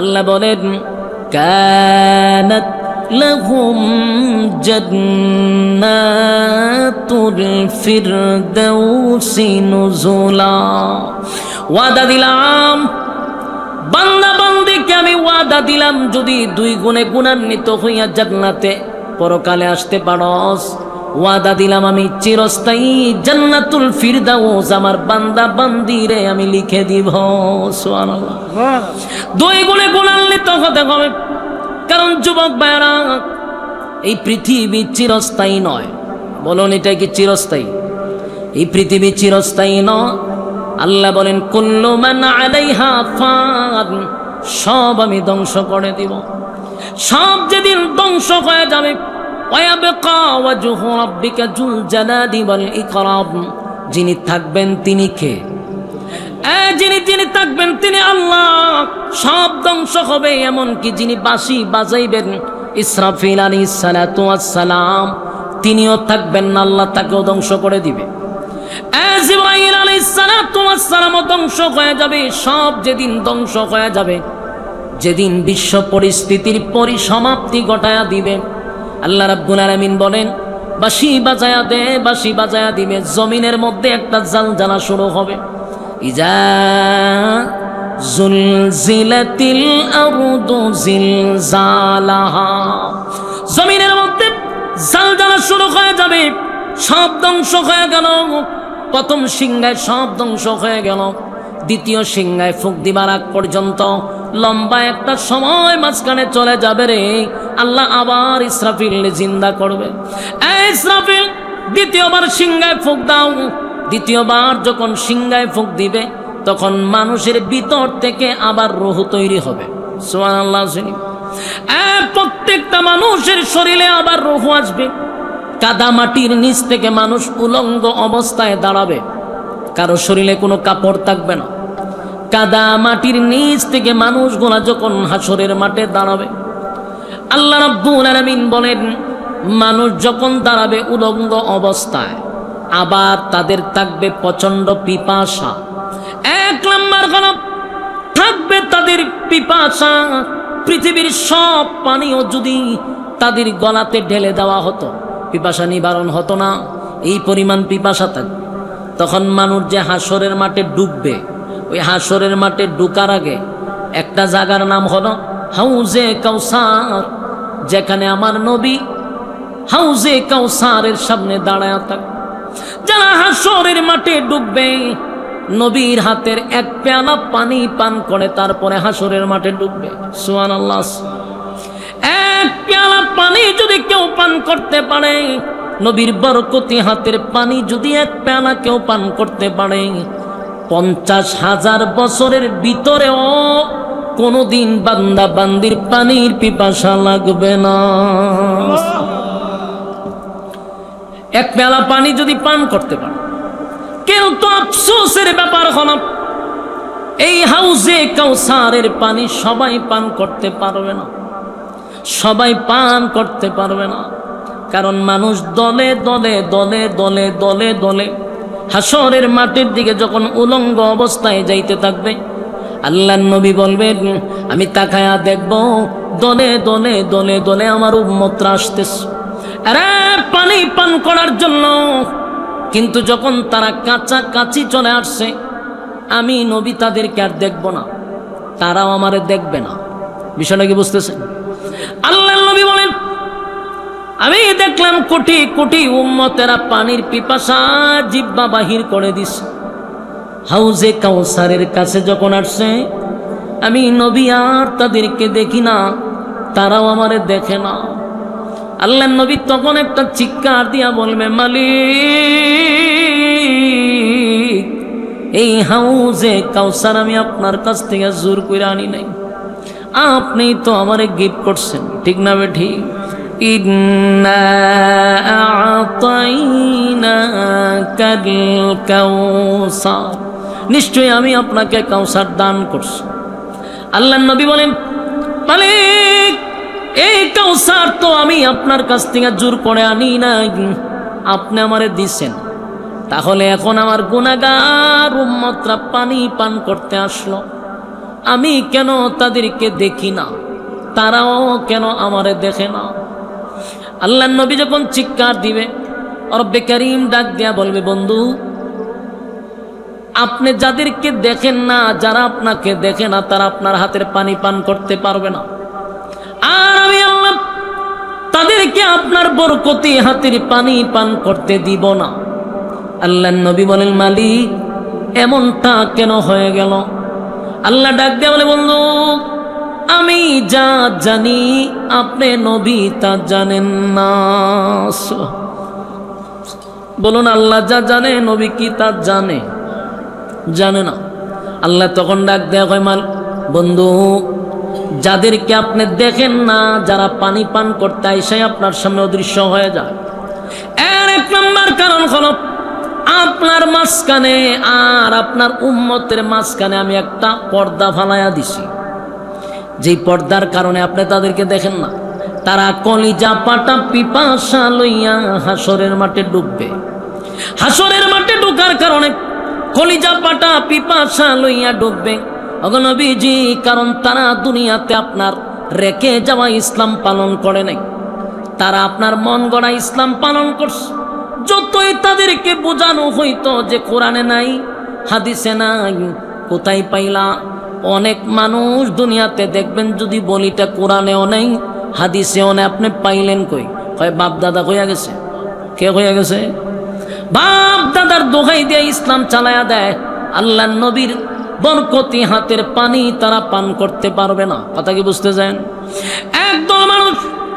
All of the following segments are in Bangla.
আল্লাহ বলেন কানাত লাহুম জান্নাতুল ফিরদাউসি নুজুলা। ওয়াদা দিলাম বান্দা বান্দিকে, আমি ওয়াদা দিলাম যদি 2 গুণে গুণান্বিত হইয়া জান্নাতে পরকালে আসতে পারস, ওয়াদা দিলাম আমি চিরস্থায়ী জান্নাতুল ফিরদাউস আমার বান্দা বান্দিরে আমি লিখে দিব। সুবহানাল্লাহ। 2 গুণে গুণান্বিত হতে হবে। কারণ যুবক ভাইরা, এই পৃথিবী চিরস্থায়ী নয়। বলুন এটা কি চিরস্থায়ী? এই পৃথিবী চিরস্থায়ী নয়। আল্লাহ বলেন কুল্লু মান আলাইহা ফান, সব আমি ধ্বংস করে দিব। সব যেদিন ধ্বংস হয়ে যাবে, ওয়ায়াবকা ওয়াজহু রাব্বিকা যুল জালালি ওয়াল ইকরাম, যিনি থাকবেন তিনি কে? যিনি থাকবেন তিনি আল্লাহ। সব ধ্বংস হবে, এমনকি যিনি বাঁশি বাজাইবেন ইসরাফিল আলাইহিস সালাতু ওয়াস সালাম, তিনিও থাকবেন না, আল্লাহ তাকেও ধ্বংস করে দিবে। জিবরাইল আলাইহিস সালাতু ওয়াস সালামও ধ্বংস হয়ে যাবে। সব যেদিন ধ্বংস হয়ে যাবে, যেদিন বিশ্ব পরিস্থিতির পরিসমাপ্তি ঘটায়া দিবে, আল্লাহ রাব্বুল আলামিন বলেন বাঁশি বাজায়া দে, বাঁশি বাজায়া দিবে। জমিনের মধ্যে একটা জালজালা শুরু হবে। ইজা জুলজিলাতিল আরদু জিলজালাহা, জমিনের মধ্যে জালজালা শুরু হয়ে যাবে। সব ধ্বংস হয়ে গেল। প্রথম সিংহায় সব ধ্বংস হয়ে গেল। দ্বিতীয় সিংহায় ফুঁক দিবার আগ পর্যন্ত লম্বা একটা সময় মাঝখানে চলে যাবে রে। আল্লাহ আবার ইসরাফিল জিন্দা করবে। ইসরাফিল দ্বিতীয়বার সিংহায় ফুঁক দাও। দ্বিতীয়বার যখন সিংহায় ফুঁক দিবে, তখন মানুষের ভিতর থেকে আবার রূহ তৈরি হবে। সুবহানাল্লাহ। প্রত্যেকটা মানুষের শরীরে আবার রূহ আসবে। কাদা মাটির নিচ থেকে মানুষ উলঙ্গ অবস্থায় দাঁড়াবে, কারো শরীরে কোনো কাপড় থাকবে না। কাদা মাটির নিচ থেকে মানুষগুলা যখন হাসরের মাঠে দাঁড়াবে, আল্লাহ রাব্বুল আলামিন বলেন মানুষ যখন দাঁড়াবে উলঙ্গ অবস্থায়, আবার তাদের থাকবে প্রচন্ড পিপাসা। 1 নম্বর হলো থাকবে তাদের পিপাসা। পৃথিবীর সব পানিও যদি তাদের গলাতে ঢেলে দেওয়া হতো, পিপাসা নিবারণ হতো না। এই পরিমাণ পিপাসা থাকবে। তখন মানুষ যে হাসরের মাঠে ডুববে, ওই হাসরের মাঠে ঢুকার আগে একটা জায়গার নাম হলো হাউজে কাউসার, যেখানে আমার নবী হাউজে কাউসারের সামনে দাঁড়ায় থাকে। যারা হাসরের মাঠে ডুববে, নবীর হাতের 1 পেয়ালা পানি পান করে তারপরে হাসরের মাঠে ডুববে। সুবহানাল্লাহ। 1 পেয়ালা পানি যদি কেউ পান করতে পারে, নবীর বরকতি হাতের পানি যদি 1 পেয়ালা কেউ পান করতে পারে, 50,000 বছরের ভিতরেও কোনোদিন বান্দা বান্দির পানির পিপাসা লাগবে না। 1 পেয়ালা পানি যদি পান করতে পারে, কিন্তু আফসোসের ব্যাপার হলো এই হাউজে কাউসারের পানি সবাই পান করতে পারবে না। সবাই পান করতে পারবে না, কারণ মানুষ দলে দলে দলে দলে দলে দলে হাসরের মাঠের দিকে যখন উলঙ্গ অবস্থায় যাইতে থাকবে, আল্লাহর নবী বলবেন আমি তাকায়া দেখব দলে দলে দলে দলে আমার উম্মতরা আসতেছে আরে পানি পান করার জন্য। কিন্তু যখন তারা কাছাকাছি চলে আসছে, আমি নবী তাদেরকে আর দেখব না, তারাও আমারে দেখবে না। বিষয়টা কি বুঝতেছেন? আল্লাহর নবী বলেন আমি দেখলাম কোটি কোটি উম্মতেরা পানির পিপাসা জিহ্বা বাহির করে দিছে। হাউজে কাউসারের কাছে যখন আসছে, আমি নবী আর তাদেরকে দেখি না, তারাও আমারে দেখে না। আল্লাহর নবী তখন একটা চিৎকার দিয়া বলবে মালিক, এই হাউজে কাউসার আমি আপনার কাছ থেকে জোর করে আনি নাই, আপনি তো আমারে গিফট করছেন, ঠিক না বে ঠিক? ইন্না আ'তাইনাকাল কাউসার, নিশ্চয়ই আমি আপনাকে কাউসার দান করছি। আল্লাহর নবী বলেন মালিক, এই কাউসার তো আমি আপনার কাছ থেকে জোর করে আনি নাই, আপনি আমারে দিছেন। তাহলে এখন আমার গুনাহগার উম্মতরা পানি পান করতে আসলো, আমি কেন তাদেরকে দেখি না, তারাও কেন আমারে দেখে না? আল্লাহর নবী যখন চিৎকার দিবে, রব্বে কারীম ডাক দিয়া বলবে, বন্ধু আপনি যাদেরকে দেখেন না, যারা আপনাকে দেখে না, তারা আপনার হাতের পানি পান করতে পারবে না, আর আমি আল্লাহ তাদেরকে আপনার বরকতি হাতের পানি পান করতে দিব না। আল্লাহর নবী বলেন, মালিক এমনটা কেন হয়ে গেল? আল্লাহ ডাক দিয়ে বলে, বন্ধু আমি যা জানি আপনি নবী তা জানেন না। বলুন, আল্লাহ যা জানে নবী কি তা জানে? জানে না। আল্লাহ তখন ডাক দেয়া হয়, মাল বন্ধু যাদেরকে আপনি দেখেন না, যারা পানি পান করতে আইসাই আপনার সামনে অদৃশ্য হয়ে যায়, এর এক নম্বর কারণ হলো আপনার মাঝখানে আর আপনার উম্মতের মাঝখানে আমি একটা পর্দা ফালাইয়া দিছি। যেই পর্দার কারণে আপনি তাদেরকে দেখেন না, তারা কলিজা পাটা পিপাসা লইয়া হাসরের মাঠে ডুববে। হাসরের মাঠে ঢোকার কারণে কলিজা পাটা পিপাসা লইয়া ডুববে ওগো নবীজি, কারণ তারা দুনিয়াতে আপনার রেখে যাওয়া ইসলাম পালন করে নাই, তারা আপনার মন গড়া ইসলাম পালন করছে। যতই তাদেরকে বোঝানো হইতো যে কোরআনে নাই, হাদিসে নাই, কোথায় পাইলা? অনেক মানুষ দুনিয়াতে দেখবেন যদি বলিটা কোরআনেও নেই, হাদিসেও নেই, আপনি পাইলেন কই? হয় বাপ দাদা হইয়া গেছে। কে হইয়া গেছে? বাপ দাদার দোহাই দিয়ে ইসলাম চালায়া দেয়, আল্লাহ নবীর বরকতি হাতের পানি তারা পান করতে পারবে না। কথা কি বুঝতে চান? একদল মানুষ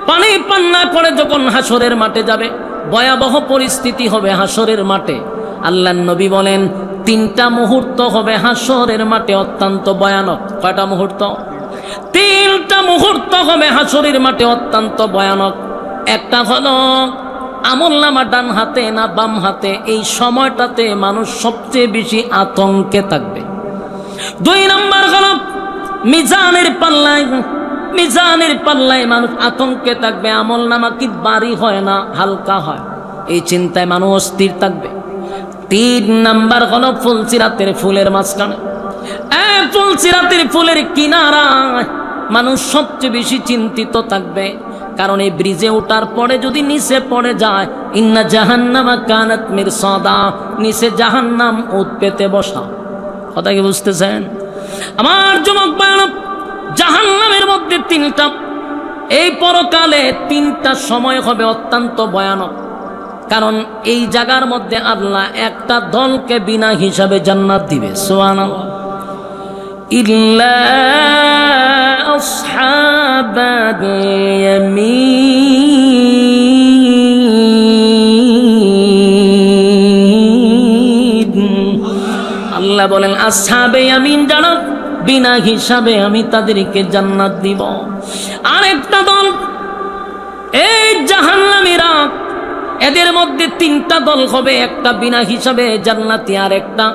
পানি পান না করে যখন হাসরের মাঠে যাবে, ভয়াবহ পরিস্থিতি হবে হাসরের মাঠে। আল্লাহ নবী বলেন, তিনটা মুহূর্ত হবে হাসরের মাঠে অত্যন্ত ভয়ানক। কয়টা মুহূর্ত? তিনটা মুহূর্ত হবে হাসরের মাঠে অত্যন্ত ভয়ানক। একটা হলো আমলনামা ডান হাতে না বাম হাতে, এই সময়টাতে মানুষ সবচেয়ে বেশি আতঙ্কে থাকবে। দুই নম্বর হলো মিজানের পাল্লায় মানুষ আতঙ্কে থাকবে, আমলনামা কি ভারী হয় না হালকা হয়, এই চিন্তায় মানুষ অস্থির থাকবে। তিন নাম্বার হলো ফুলসিরাতের ফুলের মাঝখানে, ফুলসিরাতের ফুলের কিনারায় মানুষ সবচেয়ে বেশি চিন্তিত থাকবে, কারণ এই ব্রিজে ওঠার পরে যদি নিচে পড়ে যায়, ইন্না জাহান্নামা কানাত মিরসাদা, নিচে জাহান্নাম উৎ পেতে বসা। কথা কি বুঝতেছেন আমার যুবক ভাইরা? জাহান্নামের মধ্যে তিনটা, এই পরকালে তিনটা সময় হবে অত্যন্ত ভয়ানক, কারণ এই জায়গার মধ্যে আল্লাহ একটা দলকে বিনা হিসাবে জান্নাত দিবে। সুবহানাল্লাহ। ইল্লা আসহাবাল ইয়ামিন, আল্লাহ বলেন আসহাবে ইয়ামিন যারা বিনা হিসাবে আমি তাদেরকে জান্নাত দিব। আরেকটা দল এই জাহান্নামীরা, এদের মধ্যে তিনটা দল হবে, একটা বিনা হিসাবে জান্নাতি, আর একটা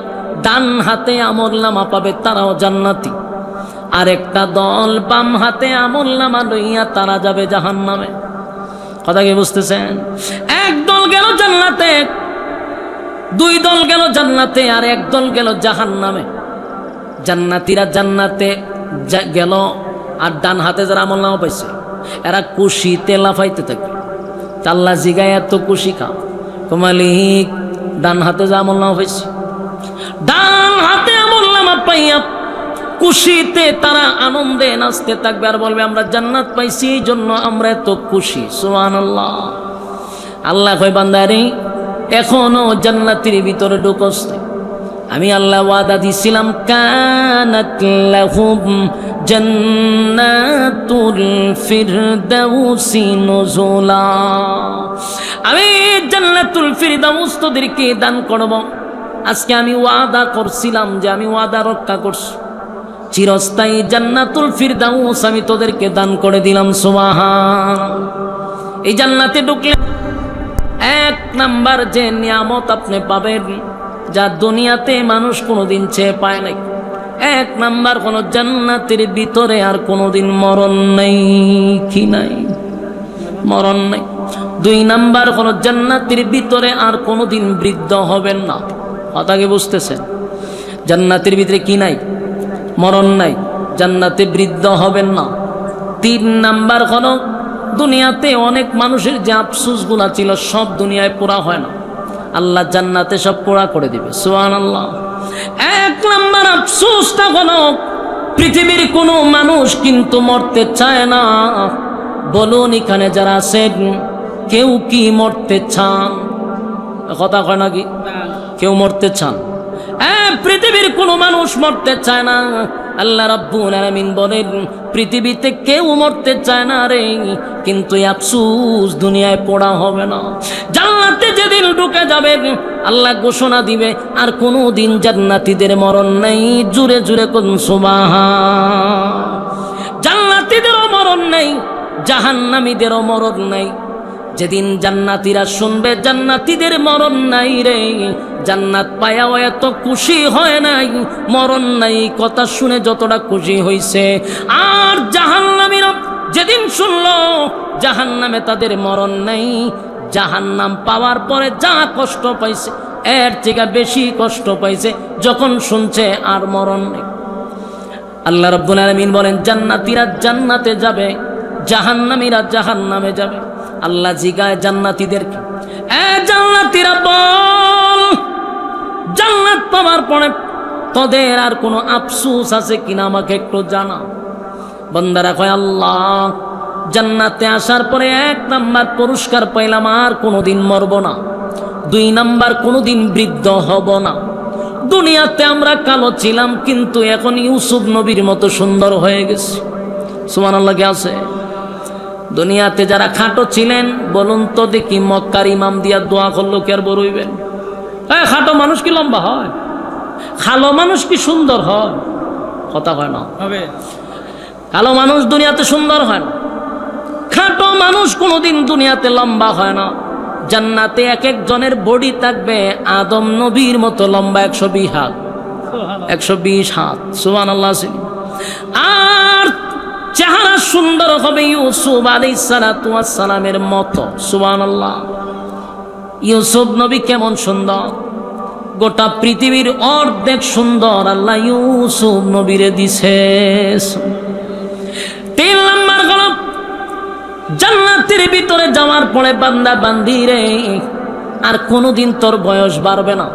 ডান হাতে আমলনামা পাবে, তারাও জান্নাতি, আর একটা দল বাম হাতে আমলনামা লইয়া তারা যাবে জাহান্নামে। কথা কি বুঝতেছেন? এক দল গেল জান্নাতে, দুই দল গেল জান্নাতে, আর এক দল গেল জাহান্নামে। জান্নাতীরা জান্নাতে গেল, আর ডান হাতে যারা আমলনামা পাইছে এরা খুশিতে লাফাইতে থাকবে। আল্লাহ জিগায়, এত খুশি খাও মালিক, ডান হাতে যা আমলনামা পাইছে, ডান হাতে আমলনামা পাইয়া খুশিতে তারা আনন্দে নাচতে থাকবে, আর বলবে আমরা জান্নাত পাইছি, এই জন্য আমরা এত খুশি। সুবহানাল্লাহ। আল্লাহ কয়, বান্দারে এখনো জান্নাতের ভিতরে ঢুকস নাই। আমি আল্লাহ ওয়াদা দিছিলাম, কানাত লাহুম জান্নাতুল ফিরদাউসি নুজুলা, আমি জান্নাতুল ফিরদাউস তোদেরকে দান করব। আজকে আমি ওয়াদা করছিলাম যে আমি ওয়াদা রক্ষা করছি, চিরস্থায়ী জান্নাতুল ফিরদাউস আমি তোদেরকে দান করে দিলাম। সুবহান। এই জান্নাতে ঢুকলে এক নাম্বার যে নিয়ামত আপনি পাবেন, যা দুনিয়াতে মানুষ কোনোদিন চেয়ে পায় নাই, এক নাম্বার কোন জান্নাতের ভিতরে আর কোনোদিন মরণ নেই। কি নাই? মরণ নেই। দুই নাম্বার কোন জান্নাতের ভিতরে আর কোনোদিন বৃদ্ধ হবেন না। কথা কি বুঝতেছেন? জান্নাতের ভিতরে কি নাই? মরণ নাই, জান্নাতে বৃদ্ধ হবেন না। 3 নাম্বার হলো দুনিয়াতে অনেক মানুষের যে আফসোসগুলা ছিল সব দুনিয়ায় পুরা হয় না, আল্লাহ জান্নাতে সব পুরা করে দিবে। সুবহানাল্লাহ। 1 নাম্বার আফসোসটা হলো পৃথিবীর কোনো মানুষ কিন্তু মরতে চায় না। বলুন এখানে যারা আছেন কেউ কি মরতে চান? কথা কয় নাকি? কেউ মরতে চান? পৃথিবীর কোনো মানুষ মরতে চায় না। আল্লাহ রাব্বুল আলামিন বলেন পৃথিবীতে কেউ মরতে চায় না রে, কিন্তু আফসোস দুনিয়ায় পড়া হবে না। জান্নাতে যেদিন ঢুকে যাবেন আল্লাহ ঘোষণা দিবে আর কোনো দিন জান্নাতীদের মরণ নাই। জুড়ে জুড়ে কোন সুবহান। জান্নাতীদেরও মরণ নাই, জাহান্নামীদেরও মরণ নাই। যেদিন জান্নাতীরা শুনবে জান্নাতীদের মরণ নাই রে, জান্নাত পায়াও এত খুশি হয় নাই, মরণ নাই কথা শুনে যতটা খুশি হইছে। আর জাহান্নামীরা যেদিন শুনলো জাহান্নামে তাদের মরণ নাই, জাহান্নাম পাওয়ার পরে যা কষ্ট পাইছে এর থেকে বেশি কষ্ট পাইছে যখন শুনছে আর মরণ নেই। আল্লাহ রাব্বুল আলামিন বলেন জান্নাতীরা জান্নাতে যাবে, জাহান্নামীরা জাহান্নামে যাবে। আল্লাহ জিগায় জান্নাতীদেরকে, জান্নাতীরা বল জান্নাত পাওয়ার পরে তোদের আর কোনো আফসোস আছে কিনা আমাকে একটু জানা। বান্দারা কয় আল্লাহ জান্নাতে আসার পরে 1 নাম্বার পুরস্কার পাইলাম, আর কোনোদিন মরব না। 2 নাম্বার কোনোদিন বৃদ্ধ হব না। দুনিয়াতে আমরা কালো ছিলাম কিন্তু এখন ইউসুফ নবীর মতো সুন্দর হয়ে গেছি। সুবহানাল্লাহ। কে আছে দুনিয়াতে যারা খাটো ছিলেন বলুন তো দেখি, মক্কার ইমাম দিয়া দোয়া করলো কি আর বড় হইবেন? খাটো মানুষ কি লম্বা হয়? কালো মানুষ কি সুন্দর হয়? কথা হয় না। কালো মানুষ দুনিয়াতে সুন্দর হয় না, খাটো মানুষ কোনোদিন দুনিয়াতে লম্বা হয় না। জান্নাতে এক একজনের বডি থাকবে আদম নবীর মতো লম্বা, 120 হাত, 120 হাত। সুবহানাল্লাহ। আর চেহারা সুন্দর হবে ইউসুফ আলাইহিস সালাতু ওয়াস সালামের মতো। সুবহানাল্লাহ। ইউসুফ নবী কেমন সুন্দর, গোটা পৃথিবীর অর্ধেক সুন্দর আল্লাহ ইউসুফ নবীরে দিছে। 3 নাম্বার হলো জান্নাতের ভিতরে যাওয়ার পরে বান্দা বান্দি রে আর কোনোদিন তোর বয়স বাড়বে না।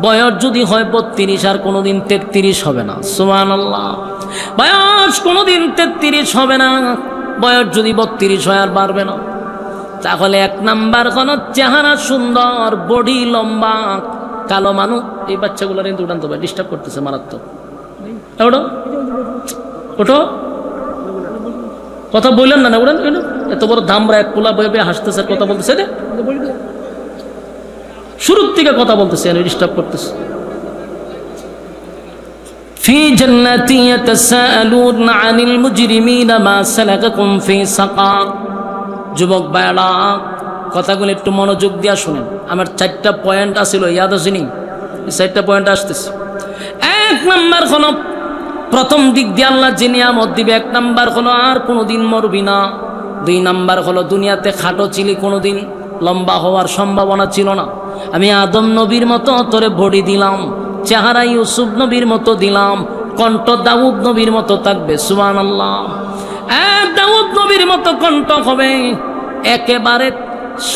বয়স যদি হয় 32 আর কোনোদিন 33 হবে না। সুবহানাল্লাহ। বয়স কোনোদিন 33 হবে না, বয়স যদি 32 হয় আর বাড়বে না। তাহলে 1 নাম্বার কোন চেহারা সুন্দর, বডি লম্বা। কালো মানুষ এই বাচ্চাগুলোর কিন্তু উঠান তো ভাই, ডিস্টার্ব করতেছে মারাত্মক। ওঠো ওঠো, কথা বললেন না, উড়ান। এত বড় ধামরা এক পোলা বয়ে হাসতেছে, কথা বলতেছে, শুরুর থেকে কথা বলতেছে, ডিস্টার্ব করতেছে। في جنات يتساءلون عن المجرمين ما سلككم في سقر। যুবক ভাইরা কথাগুলো একটু মনোযোগ দিয়া শুনেন। আমার 4টা পয়েন্ট আছিল, ইয়াদ আসেনি? 4টা পয়েন্ট আসতেছে। 1 নাম্বার হলো প্রথম দিক দিয়ে আল্লাহ যে নিয়ামত দিবে, 1 নাম্বার হলো আর কোনোদিন মরবি না। 2 নাম্বার হলো দুনিয়াতে খাটো ছিলি, কোনোদিন লম্বা হওয়ার সম্ভাবনা ছিল না। আমি আদম নবীর মতো তোরে বডি দিলাম, চেহারা ইউসুফ নবীর মতো দিলাম, কণ্ঠ দাউদ নবীর মতো থাকবে। সুবহানাল্লাহ। দাউদ নবীর মতো কণ্ঠ হবে। একেবারে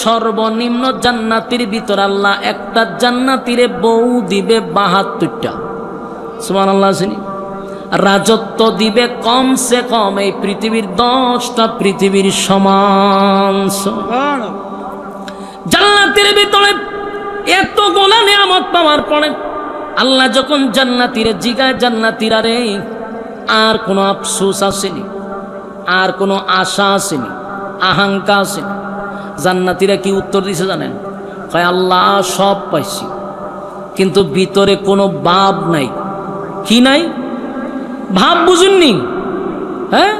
সর্বনিম্ন জান্নাতির ভিতর আল্লাহ একটা জান্নাতিরে বউ দিবে 72টা। সুবহানাল্লাহ। রাজত্ব দিবে কমসে কম এই পৃথিবীর 10টা পৃথিবীর সমান। জান্নাতের ভিতরে এত গোলা নিয়ামত পাওয়ার পরে আল্লাহ যখন জান্নাতীরে জিগায়, জান্নাতীরা রে আর কোনো আফসোস আসেনি, আর কোনো আশা আসেনি, আকাঙ্ক্ষা আসেনি। জান্নাতীরা কি উত্তর দিছে জানেন? কয় আল্লাহ সব পাইছি কিন্তু ভিতরে কোনো ভাব নাই। কি নাই? ভাব বুঝুননি? হ্যাঁ,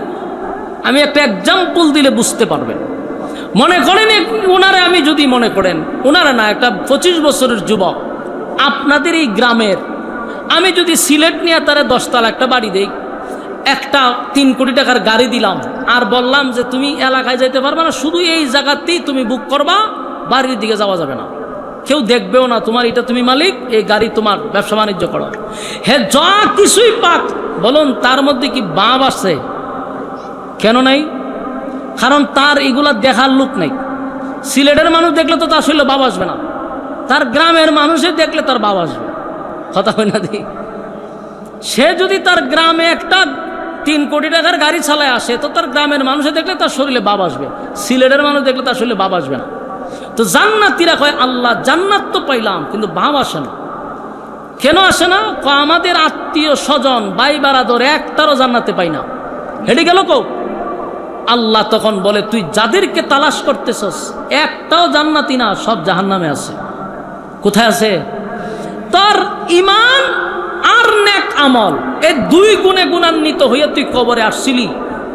আমি একটা এক্সাম্পল দিলে বুঝতে পারবেন। মনে করেন ওনারা, আমি যদি মনে করেন ওনারা না, একটা 25 বছরের যুবক আপনাদের এই গ্রামের, আমি যদি সিলেট নিয়ে তারা 10 তলা একটা বাড়ি দেই, একটা 3 কোটি টাকার গাড়ি দিলাম আর বললাম যে তুমি এলাকায় যাইতে পারবে না, শুধু এই জায়গাতেই তুমি বুক করবা, বাড়ির দিকে যাওয়া যাবে না, কেউ দেখবেও না, তোমার এটা তুমি মালিক, এই গাড়ি তোমার, ব্যবসা বাণিজ্য করো। হে যা কিছুই পাক বলুন তার মধ্যে কি বাপ আছে? কেন নাই? কারণ তার এগুলা দেখার লোক নেই। সিলেটের মানুষ দেখলে তো তার শরীরে বাপ আসবে না, তার গ্রামের মানুষে দেখলে তার বাপ আসবে। কথা হয় না দি? সে যদি তার গ্রামে একটা 3 কোটি টাকার গাড়ি চালায় আসে, তো তার গ্রামের মানুষে দেখলে তার শরীরে বাপ আসবে। সিলেটের মানুষ দেখলে তার শরীরে বাপ আসবে না। তো জান্নাতীরা কয় আল্লাহ জান্নাত তো পাইলাম, কিন্তু বাপ আসে না। কেন আসে না? আমাদের আত্মীয় স্বজন ভাই বারাদর একটারও জান্নাতে পাই না। হেঁটে গেল কো? আল্লাহ তখন বলে তুই যাদেরকে তালাশ করতেছস একটাও জান্নাতি না, সব জাহান্নামে আছে। কোথায় আছে? তোর ঈমান আর নেক আমল, এই 2 গুণে গুণান্বিত হইয়া তুই কবরে আসছিলি,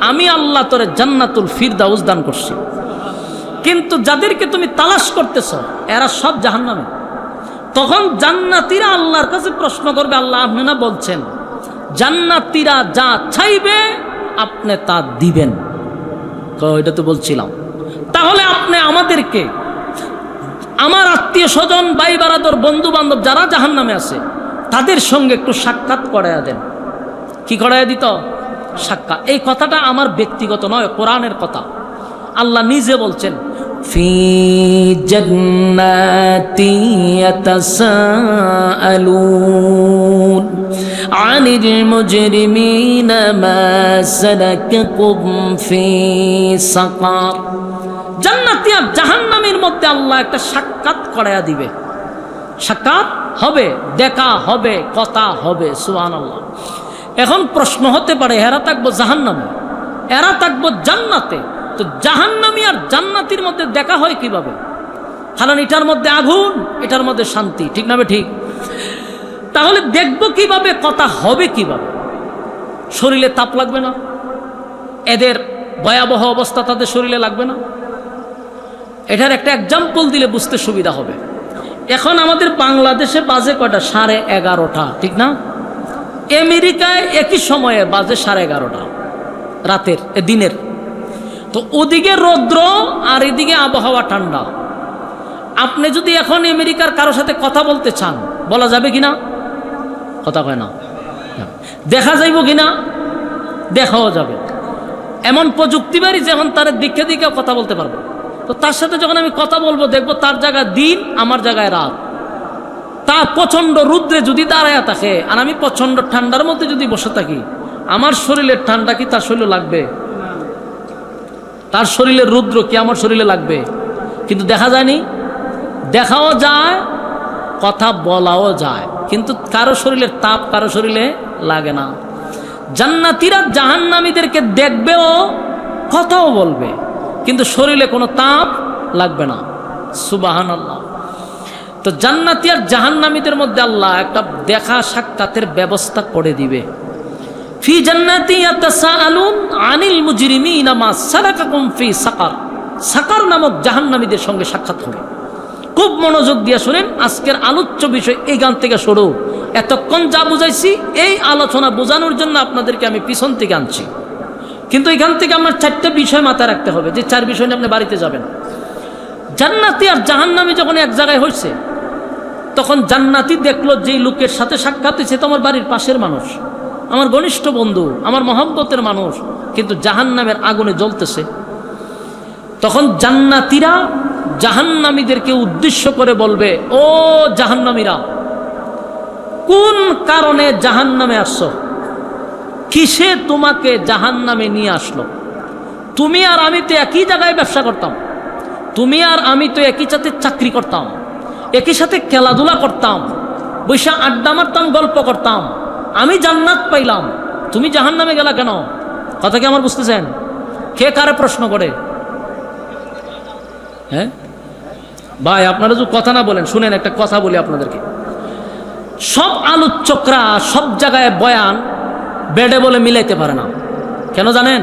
আমি আল্লাহ তোরে জান্নাতুল ফিরদাউস দান করছি। কিন্তু যাদেরকে তুমি তালাশ করতেছ এরা সব জাহান্নামে। তখন জান্নাতীরা আল্লাহর কাছে প্রশ্ন করবে, আল্লাহ আপনি না বলছেন জান্নাতীরা যা চাইবে আপনি তা দিবেন? এটা তো বলছিলাম। তাহলে আপনি আমাদেরকে, আমার আত্মীয় স্বজন ভাই বারাদর বন্ধু বান্ধব যারা জাহান্নামে আছে তাদের সঙ্গে একটু সাক্ষাৎ করাইয়া দেন। কি করাইয়া দিত? সাক্ষাৎ। এই কথাটা আমার ব্যক্তিগত নয়, কোরআনের কথা। আল্লাহ নিজে বলছেন ফি জান্নাতি ইয়াতাসাআলুন আনিল মুজরিমিনা মা সালাকাকুম ফি সাকার। জান্নাতি আর জাহান্নামের মধ্যে আল্লাহ একটা সাক্ষাৎ করাইয়া দিবে। সাক্ষাৎ হবে, দেখা হবে, কথা হবে। সুবহানাল্লাহ। এখন প্রশ্ন হতে পারে এরা থাকবো জাহান্নামে, এরা থাকবো জান্নাতে, তো জাহান্নামী আর জান্নাতির মধ্যে দেখা হয় কিভাবে? কারণ এটার মধ্যে আগুন, এটার মধ্যে শান্তি, ঠিক না? ঠিক। তাহলে দেখবো কিভাবে, কথা হবে কিভাবে? শরীরে তাপ লাগবে না? এদের ভয়াবহ অবস্থা তাদের শরীরে লাগবে না? এটার একটা এক্সাম্পল দিলে বুঝতে সুবিধা হবে। এখন আমাদের বাংলাদেশে বাজে কয়টা? 11:30, ঠিক না? আমেরিকায় একই সময়ে বাজে 11:30 রাতের, দিনের। তো ওদিকে রৌদ্র আর এদিকে আবহাওয়া ঠান্ডা। আপনি যদি এখন আমেরিকার কারোর সাথে কথা বলতে চান, বলা যাবে কিনা? কথা কয় না। দেখা যাইব কিনা? দেখাও যাবে। এমন প্রযুক্তি বাড়ি যখন তার দিকে দিকে কথা বলতে পারবো। তো তার সাথে যখন আমি কথা বলবো, দেখবো তার জায়গায় দিন, আমার জায়গায় রাত। তা প্রচণ্ড রুদ্রে যদি দাঁড়ায় থাকে আর আমি প্রচণ্ড ঠান্ডার মধ্যে যদি বসে থাকি, আমার শরীরের ঠান্ডা কি তার শরীরে লাগবে? তার শরীরের রুদ্র কি আমার শরীরে লাগবে? কিন্তু দেখা যায়নি। দেখাও যায়, কথা বলাও যায়, কিন্তু কারো শরীরের তাপ কারো শরীরে লাগে না। জান্নাতীরা জাহান্নামীদেরকে দেখবেও, কথাও বলবে, কিন্তু শরীরে কোনো তাপ লাগবে না। সুবহানাল্লাহ। তো জান্নাতী আর জাহান্নামীদের মধ্যে আল্লাহ একটা দেখা সাক্ষাতের ব্যবস্থা করে দিবে। ফি জান্নাতি ইয়াতাসাআলুন আনিল মুজরিমিনা মা সালাকাকুম ফি সাকার। সাকার নামক জাহান্নামীদের সঙ্গে সাক্ষাৎ হবে। খুব মনোযোগ দিয়ে শুনেন, আজকের আলোচ্য বিষয় এই গান থেকে শুরু। এতক্ষণ যা বুঝাইছি এই আলোচনা বোঝানোর জন্য আপনাদেরকে আমি পিছন থেকে আনছি, কিন্তু এখান থেকে আমার 4টা বিষয় মাথায় রাখতে হবে, যে 4 বিষয় নিয়ে আপনি বাড়িতে যাবেন। জান্নাতি আর জাহান্নামী যখন এক জায়গায় হয়েছে, তখন জান্নাতি দেখলো যেই লোকের সাথে সাক্ষাৎ হয়েছে তো আমার বাড়ির পাশের মানুষ, আমার ঘনিষ্ঠ বন্ধু, আমার মহব্বতের মানুষ, কিন্তু জাহান্নামের আগুনে জ্বলতেছে। তখন জান্নাতীরা জাহান্নামীদেরকে উদ্দেশ্য করে বলবে, ও জাহান্নামীরা, কোন কারণে জাহান্নামে আসছো? কিসে তোমাকে জাহান্নামে নিয়ে আসলো? তুমি আর আমি তো একই জায়গায় ব্যবসা করতাম, তুমি আর আমি তো একই সাথে চাকরি করতাম, একই সাথে খেলাধুলা করতাম, বৈশা আড্ডা মারতাম, গল্প করতাম। আমি জান্নাত পাইলাম, তুমি জাহান্নামে গেলা কেন? কথা কি আমার বুঝতেছেন? কে কারে প্রশ্ন করে? হ্যাঁ ভাই, আপনারা যদি কথা না বলেন, শুনেন একটা কথা বলি আপনাদেরকে। সব আলোচকরা সব জায়গায় বয়ান বেডে বলে মিলাইতে পারে না। কেন জানেন?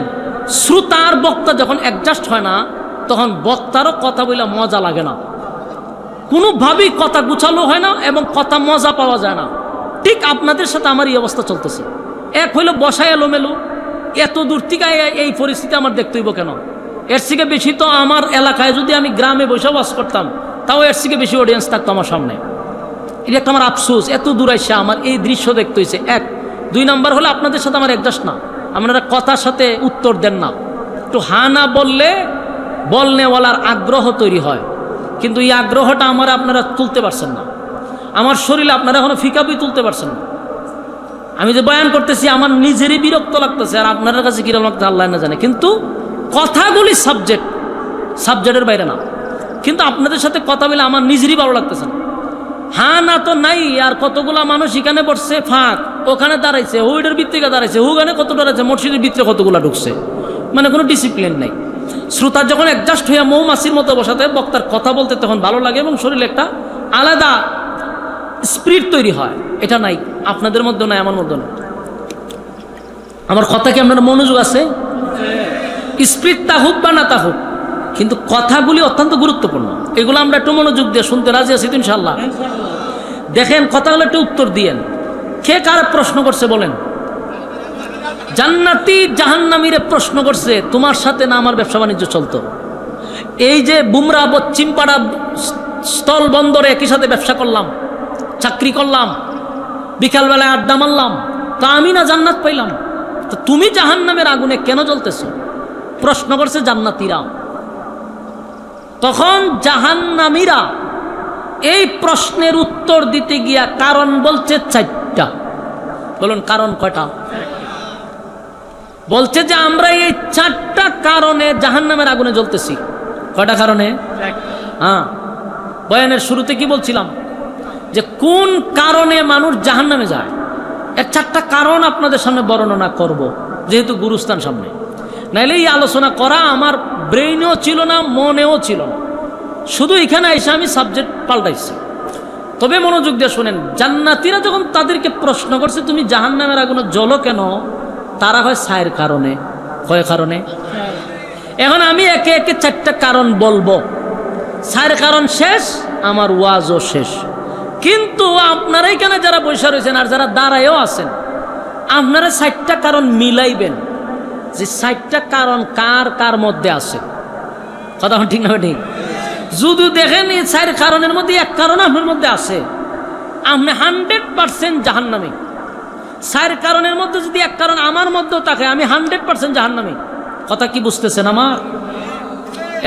শ্রোতা আর বক্তা যখন অ্যাডজাস্ট হয় না, তখন বক্তারও কথা বলে মজা লাগে না, কোনোভাবেই কথা গুছালো হয় না এবং কথা মজা পাওয়া যায় না। ঠিক আপনাদের সাথে আমার এই অবস্থা চলতেছে। এক হইলো বসায় এলোমেলো, এত দূর থেকে এই পরিস্থিতি আমার দেখতে হইব কেন? এর থেকে বেশি তো আমার এলাকায় যদি আমি গ্রামে বসে বাস করতাম, তাও এর থেকে বেশি অডিয়েন্স থাকতো আমার সামনে। এটা একটা আমার আফসোস, এত দূর আসে আমার এই দৃশ্য দেখতে হয়েছে। এক 2 নম্বর হলো আপনাদের সাথে আমার অ্যাডজাস্ট না, আপনারা কথার সাথে উত্তর দেন না। একটু হা না বললে বলনেওয়ালার আগ্রহ তৈরি হয়, কিন্তু এই আগ্রহটা আপনারা তুলতে পারছেন না। আমার শরীরে আপনারা এখনো ফিকা বই তুলতে পারছেন না। আমি যে বয়ান করতেছি আমার নিজেরই বিরক্ত লাগতেছে, আর আপনাদের কাছে কিরকম লাগতেছে আল্লাহ না জানে, কিন্তু কথাগুলি সাবজেক্টের বাইরে না। কিন্তু আপনাদের সাথে কথা বলে আমার নিজেরই ভালো লাগতেছে না। হ্যাঁ না তো নাই, আর কতগুলা মানুষ এখানে বসছে ফাঁক, ওখানে দাঁড়াইছে, ওইটার ভিত্তিকে দাঁড়াইছে, ওখানে কত দাঁড়াইছে, মসজিদের ভিতরে কতগুলা ঢুকছে, মানে কোনো ডিসিপ্লিন নাই। শ্রোতার যখন অ্যাডজাস্ট হইয়া মৌমাছির মতো বসাতে বক্তার কথা বলতে তখন ভালো লাগে এবং শরীরে একটা আলাদা স্পিরিট তৈরি হয়, এটা নাই আপনাদের মধ্যে, নাই আমার মধ্যে নাই। আমার কথা কি আপনার মনোযোগ আছে? স্পিরিট তা হোক বা না তা হোক, কিন্তু কথাগুলি অত্যন্ত গুরুত্বপূর্ণ, এগুলো আমরা একটু মনোযোগ দিয়ে শুনতে রাজি আছি তো ইনশাআল্লাহ। দেখেন কথাগুলো একটু উত্তর দিয়েন। কে কার প্রশ্ন করছে বলেন? জান্নাতি জাহান্নামীরে প্রশ্ন করছে তোমার সাথে না আমার ব্যবসা বাণিজ্য চলতো? এই যে বুমরা পশ্চিমপাড়া স্থল বন্দরে একই সাথে ব্যবসা করলাম, চাকরি করলাম, বিকালবেলায় আড্ডা মারলাম, তা আমি না জান্নাত পাইলাম, তো তুমি জাহান্নামের আগুনে কেন জ্বলতেছ? প্রশ্ন করছে জান্নাতীরা। তখন জাহান্নামীরা এই প্রশ্নের উত্তর দিতে গিয়া কারণ বলছে 4টা। বলুন কারণ কয়টা? বলছে যে আমরা এই 4টা কারণে জাহান্নামের আগুনে জ্বলতেছি। কয়টা কারণে? হ্যাঁ, বয়ানের শুরুতে কি বলছিলাম যে কোন কারণে মানুষ জাহান্নামে যায়, এর 4টা কারণ আপনাদের সামনে বর্ণনা করব, যেহেতু গুরুস্থান সামনে। নাইলে এই আলোচনা করা আমার ব্রেইনেও ছিল না, মনেও ছিল না, শুধু এখানে এসে আমি সাবজেক্ট পাল্টাইছি। তবে মনোযোগ দিয়ে শোনেন, জান্নাতীরা যখন তাদেরকে প্রশ্ন করছে তুমি জাহান্নামের আগুনে জ্বলো কেন, তারা হয় 4 কারণে। কয় কারণে? এখন আমি একে একে 4টা কারণ বলবো। 4 কারণ শেষ, আমার ওয়াজও শেষ। কিন্তু আপনারা এখানে যারা বসে রয়েছেন আর যারা দাঁড়ায়ও আছেন, আপনারা 4টা কারণ মিলাইবেন যে 4টা কারণ কার কার মধ্যে আছে। কথা ঠিক না ঠিক? যদি দেখেন এই 4 কারণের মধ্যে 1 কারণ আপনার মধ্যে আছে, আপনি 100% জাহান্নামী। 4 কারণের মধ্যে যদি 1 কারণ আমার মধ্যেও থাকে, আমি 100% জাহান্নামী। কথা কি বুঝতেছেন আমার?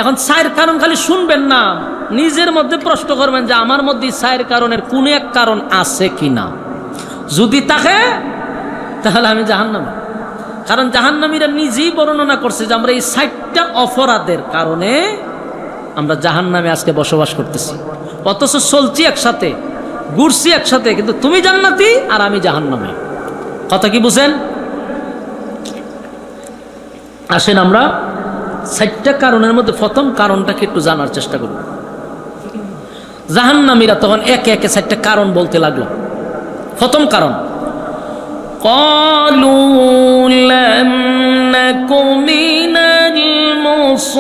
এখন 4 কারণ খালি শুনবেন না, নিজের মধ্যে প্রশ্ন করবেন যে আমার মধ্যে 4 কারণের কোন 1 কারণ আছে কিনা। যদি থাকে তাহলে আমি জাহান্নামী। কারণ জাহান্নামীরা নিজেই বর্ণনা করছে যে আমরা এই 4টা অপরাধের কারণে আমরা জাহান্নামে আজকে বসবাস করতেছি, অথচ চলছি একসাথে, ঘুরছি একসাথে, কিন্তু তুমি জান্নাতি আর আমি জাহান্নামে। কথা কি বুঝেন? আসেন আমরা 4টা কারণের মধ্যে প্রথম কারণটাকে একটু জানার চেষ্টা করব। জাহান্নামীরা তখন একে একে 4টা কারণ বলতে লাগলো। প্রথম কারণ, قالوا لم نك من المصلين।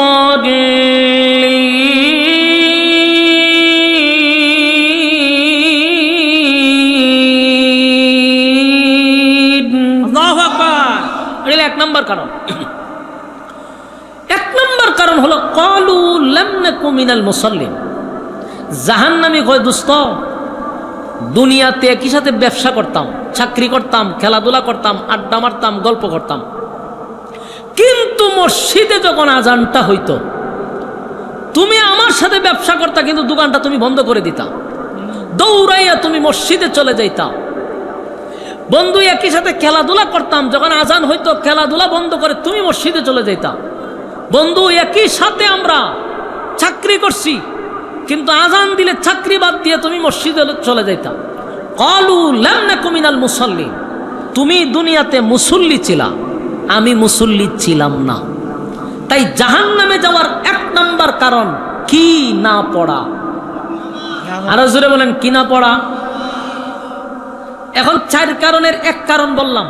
আল্লাহু আকবার। এটা 1 নম্বর কারণ। 1 নম্বর কারণ হলো ক্বালু লাম নাকু মিনাল মুসাল্লিন। জাহান্নামী কয় দোস্ত, দুনিয়াতে একই সাথে ব্যবসা করতাম, চাকরি করতাম, খেলাধুলা করতাম, আড্ডা মারতাম, গল্প করতাম, কিন্তু মসজিদে যখন আজানটা হইতো তুমি আমার সাথে ব্যবসা করতা, কিন্তু দোকানটা তুমি বন্ধ করে দিতা, দৌড়াইয়া তুমি মসজিদে চলে যাইতা। বন্ধু একই সাথে খেলাধুলা করতাম, যখন আজান হইতো খেলাধুলা বন্ধ করে তুমি মসজিদে চলে যাইতা। বন্ধু একই সাথে আমরা চাকরি করছি, কিন্তু আজান দিলে চাকরি বাদ দিয়ে তুমি মসজিদে চলে যাইতা। ক্বালু লাম নাকু মিনাল মুসাল্লিন। তুমি দুনিয়াতে মুসল্লি ছিলা, আমি মুসল্লি ছিলাম না। তাই জাহান্নামে যাওয়ার 1 নম্বর কারণ কি না পড়া। আরো জোরে বলেন, কি না পড়া। এখন 4 কারণের 1 কারণ বললাম।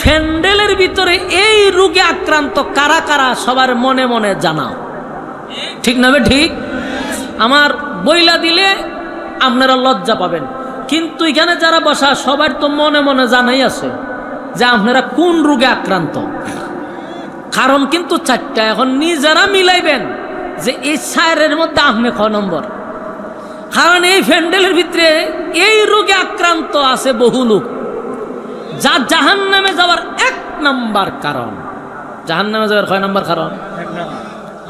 ফ্যান্ডেলের ভিতরে এই রোগে আক্রান্ত কারা কারা সবার মনে মনে জানা, ঠিক না? ঠিক। আমার বইলা দিলে আপনারা লজ্জা পাবেন, কিন্তু এখানে যারা বসা সবার তো মনে মনে জানাই আছে যে আপনারা কোন রোগে আক্রান্ত। কারণ কিন্তু 4টা। এখন নিজেরা মিলাইবেন যে এই 4-এর মধ্যে আপনি ক নম্বর। কারণ এই ফ্যান্ডেলের ভিতরে এই রোগে আক্রান্ত আছে বহু লোক, যা জাহান্নামে যাওয়ার 1 নাম্বার কারণ। জাহান্নামে যাওয়ার কয় নাম্বার কারণ?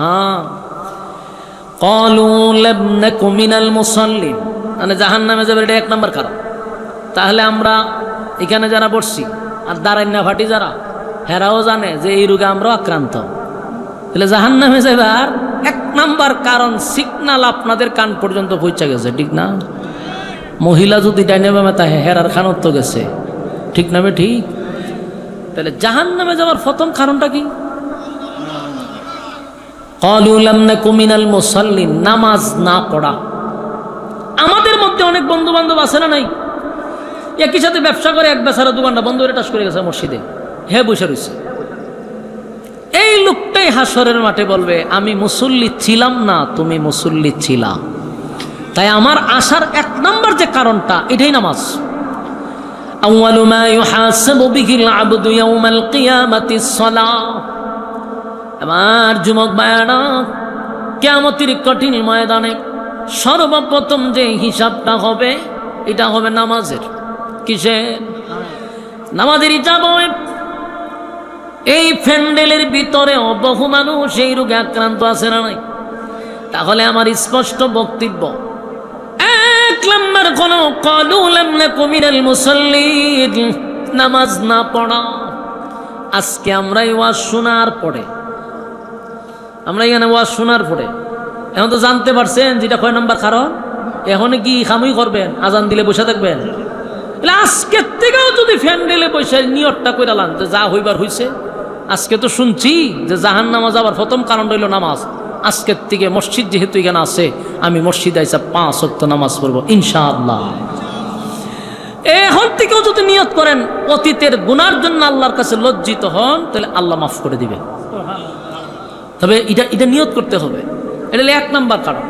হ্যাঁ, ক্বালু লাম নাকু মিনাল মুসাল্লিন, মানে জাহান্নামে যাবে এটা 1 নাম্বার কারণ। তাহলে আমরা এখানে যারা বসছি আর দাঁড়াইনা ফাটি যারা, হেরাও জানে যে এই রোগে আমরাও আক্রান্ত। তাহলে জাহান্নামে যাবার 1 নাম্বার কারণ সিগনাল আপনাদের কান পর্যন্ত পৌঁছে গেছে, ঠিক না? মহিলা যদি ডাইনে বামে তাহে হেরার খানত তো গেছে, ঠিক না? ঠিক। তাহলে জাহান্নামে যাওয়ার প্রথম কারণটা কি? ক্বালু লাম নাকু মিনাল মুসাল্লিন, নামাজ না পড়া। আমাদের মধ্যে অনেক বন্ধু বান্ধব আছে না নাই? একই সাথে ব্যবসা করে, এক বেচারা দোকানটা বন্ধ করে টাস করে গেছে মসজিদে, হে বসে রয়েছে। এই লোকটাই হাসরের মাঠে বলবে, আমি মুসল্লি ছিলাম না, তুমি মুসল্লি ছিলা। তাই আমার আসার 1 নাম্বার যে কারণটা, এটাই নামাজ। আউয়ালু মা ইউহাসাবু বিহিল আবদু ইয়াউমাল কিয়ামাতিস সালাহ। আমার যুবক ভাইরা, কিয়ামতের কঠিন ময়দানে সর্বপ্রথম যে হিসাবটা হবে, এটা হবে নামাজের। কিসের? নামাজের হিসাব হবে। এই প্যান্ডেলের ভিতরে বহু মানুষ এই রোগে আক্রান্ত আছে না নাই? তাহলে আমার স্পষ্ট বক্তব্য, 1 নাম্বার হলো ক্বালু লাম নাকু মিনাল মুসাল্লিন, নামাজ না পড়া। আজকে আমরা এই ওয়াজ শোনার পরে, আমরা এখানে ওয়াজ শোনার পরে এখন তো জানতে পারছেন যেটা কয় নাম্বার কারণ। এখন কি খামুই করবেন? আজান দিলে বসে থাকবেন? আজকের থেকেও যদি প্যান্ডেলে বসে নিয়তটা করে লান যা হইবার হইছে। আজকে তো শুনছি যে জাহান্নামে যাওয়ার প্রথম কারণ রইল নামাজ। আজকের থেকে মসজিদ যেহেতু এখানে আছে, আমি মসজিদে আইসা 5 ওয়াক্ত নামাজ পড়বো ইনশাআল্লাহ। এখন থেকেও যদি নিয়ত করেন, অতীতের গুনার জন্য আল্লাহর কাছে লজ্জিত হন, তাহলে আল্লাহ মাফ করে দিবে। তবে এটা নিয়ত করতে হবে। এটা হলো 1 নাম্বার কারণ।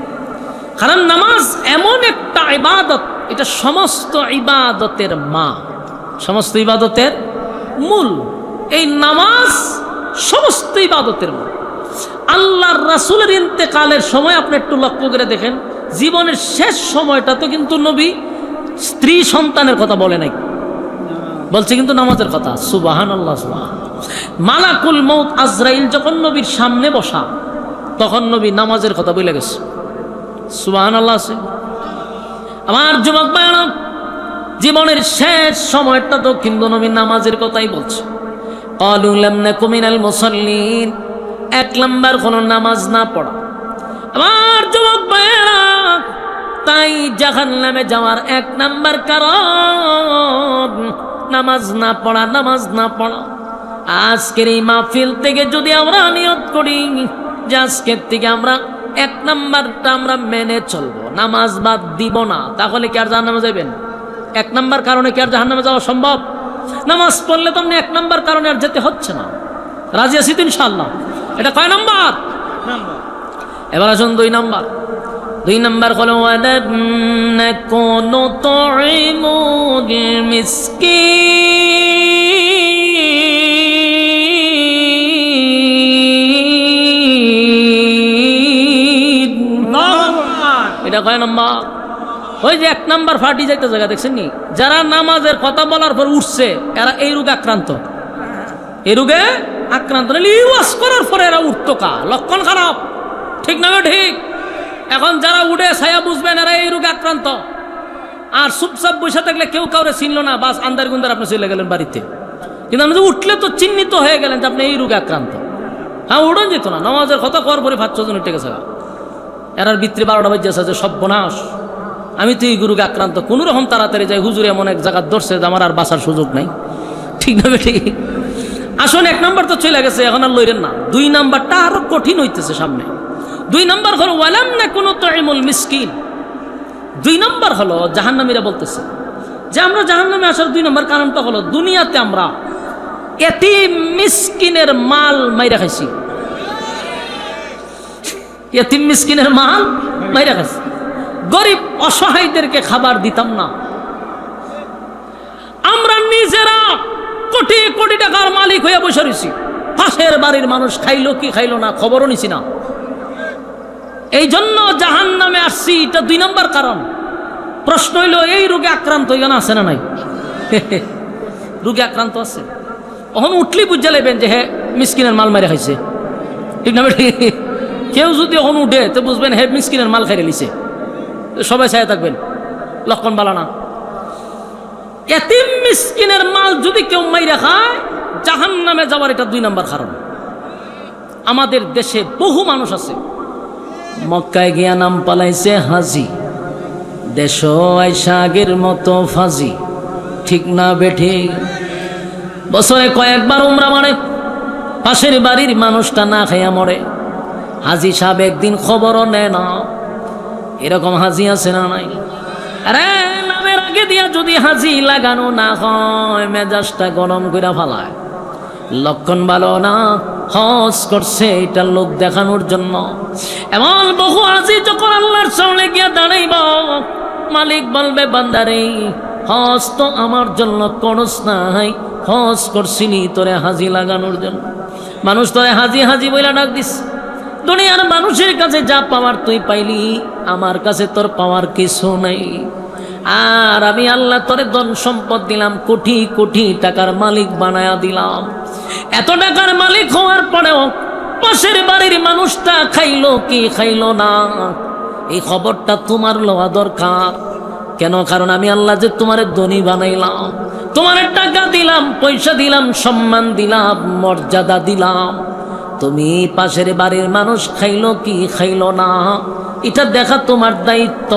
কারণ নামাজ এমন একটা ইবাদত, এটা সমস্ত ইবাদতের মা, সমস্ত ইবাদতের মূল। এই নামাজ সমস্ত ইবাদতের মূল। আল্লাহর রাসূলের ইন্তেকালের সময় আপনি একটু লক্ষ্য করে দেখেন, জীবনের শেষ সময়টা তো কিন্তু নবী স্ত্রী সন্তানের কথা বলে নাই, বলছে কিন্তু নামাজের কথা। সুবহানাল্লাহ, সুবহানাল্লাহ। মালাকুল মউত আজরাইল যখন নবীর সামনে বসা, তখন নবী নামাজের কথা বলে গেছে। সুবহানাল্লাহ। আছে আমার যুবক ভাইরা, জীবনের শেষ সময়টা তো কিন্তু নবী নামাজের কথাই বলছে। ক্বালু লাম নাকু মিনাল মুসাল্লিন, 1 নাম্বার হলো নামাজ না পড়া। আমার যুবক ভাইরা, তাই জাহান্নামে যাওয়ার 1 নাম্বার কারণ নামাজ না পড়া, নামাজ না পড়া। আজকের এই মাহফিল থেকে যদি আমরা নিয়ত করি যে আজকের থেকে আমরা 1 নাম্বারটা আমরা মেনে চলবো, নামাজ বাদ দিব না, তাহলে কি আর জাহান্নামে যাবেন? 1 নাম্বার কারণে কি আর জাহান্নামে যাওয়া সম্ভব? নামাজ পড়লে তো আপনি 1 নাম্বার কারণে আর যেতে হচ্ছে না। রাজি আছি তো ইনশাআল্লাহ? এটা কয় নাম্বার? এবার আসুন 2 নাম্বার। 2 নাম্বার হলো ওয়ালাম নাকুনু তুইমুল মিসকিন। এটা কয় নাম্বার? ওই যে 1 নাম্বার ফাটি যাইতে জায়গা দেখছেন নি, যারা নামাজের কথা বলার পর উঠছে, এরা এই রোগে আক্রান্ত। এই রোগে আক্রান্ত ওয়াজ করার পরে এরা উঠতো কা, লক্ষণ খারাপ, ঠিক না? ঠিক। এখন যারা উঠে ছায়া বুঝবেন, এরা এই রোগে আক্রান্ত। আর চুপচাপ বসে থাকলে কেউ কাউরে চিনল না, বাস আন্দার গুন্দার আপনি চলে গেলেন বাড়িতে। কিন্তু আপনি উঠলে তো চিহ্নিত হয়ে গেলেন যে আপনি এই রোগে আক্রান্ত। হ্যাঁ, উঠন যেত না, নামাজের কথা কর পরে 5-6 জন উঠে গেছে। এরার ভিতরে 12টা বাজে আছে যে সর্বনাশ, আমি তো এই রোগে আক্রান্ত। কোনো রকম তাড়াতাড়ি যাই, হুজুর এমন এক জায়গা ধরছে যে আমার আর বাঁচার সুযোগ নাই, ঠিক না? ঠিক। আসলে 1 নাম্বার তো চলে গেছে, এখন আর লইরেন না। 2 নাম্বারটা আরো কঠিন হইতেছে সামনে। 2 নাম্বার হলো ওয়ালাম নাকুনু তুইমুল মিসকিন। 2 নাম্বার হলো জাহান্নামীরা বলতেছে যে আমরা জাহান্নামে আসার 2 নাম্বার কারণটা হলো দুনিয়াতে আমরা এতিম মিসকিনের মাল মাইরা খাইছি। এতিম মিসকিনের মাল মাইরা খাইছি, গরিব অসহায়দেরকে খাবার দিতাম না। আমরা নিজেরা কোটি কোটি টাকার মালিক হয়ে বসে রয়েছি, পাশের বাড়ির মানুষ খাইলো কি খাইলো না খবরও নিছি না। এই জন্য জাহান্নামে আসছি, এটা 2 নাম্বার কারণ। প্রশ্ন হইল এই রোগে আক্রান্ত এখানে আছে না নাই? রোগে আক্রান্ত আছে, ওখান উঠলেই বুঝে লাগবেন যে হ্যাঁ মিসকিনের মাল মারে খাইছে, ঠিক না বেটি? কেউ যদি ওখান উঠে তো বুঝবেন হ্যাঁ মিসকিনের মাল খাইরে লিছে, সবাই চাই থাকবেন, লক্ষণ বালানা। এতিম মিসকিনের মাল যদি কেউ মাইরা খায় জাহান্নামে যাওয়ার এটা 2 নাম্বার কারণ। আমাদের দেশে বহু মানুষ আছে মক্কায় গিয়া নাম পালাইছে হাজি, দেশ আইসা আগের মতো ফাজি, ঠিক না বেঠি? বছরে কয়েকবার উমরা মারে, পাশের বাড়ির মানুষটা না খাইয়া মরে, হাজি সাহেব একদিন খবরও নেয় না। এরকম হাজি আছে না নাই? আরে নামের আগে দিয়া যদি হাজি লাগানো না হয় মেজাজটা গরম করে ফালায়। লক্ষণ ভালো না, হজ করছে এটা লোক দেখানোর জন্য। এমন বহু হাজি যখন আল্লাহর সামনে গিয়া দাঁড়াইব, মালিক বলবে বান্দারে হজ তো আমার জন্য করস নাই, হজ করছিলি তোরে হাজি লাগানোর জন্য। মানুষ তোরে হাজি হাজি বইলা ডাক দিস। দুনিয়ার মানুষের কাছে যা পাওয়ার তুই পাইলি, আমার কাছে তোর পাওয়ার কিছু নাই। আর আমি আল্লাহ তোরে ধন সম্পদ দিলাম, কোটি কোটি টাকার মালিক বানায়া দিলাম। এত টাকার মালিক হওয়ার পরেও পাশের বাড়ির মানুষটা খাইলো কি খাইলো না এই খবরটা তোমার লওয়া দরকার। কেন? কারণ আমি আল্লাহ যে তোমার ধনী বানাইলাম, তোমার টাকা দিলাম, পয়সা দিলাম, সম্মান দিলাম, মর্যাদা দিলাম। তুমি পাশের বাড়ির মানুষ খাইলো কি খাইলো না এটা দেখা তোমার দায়িত্ব।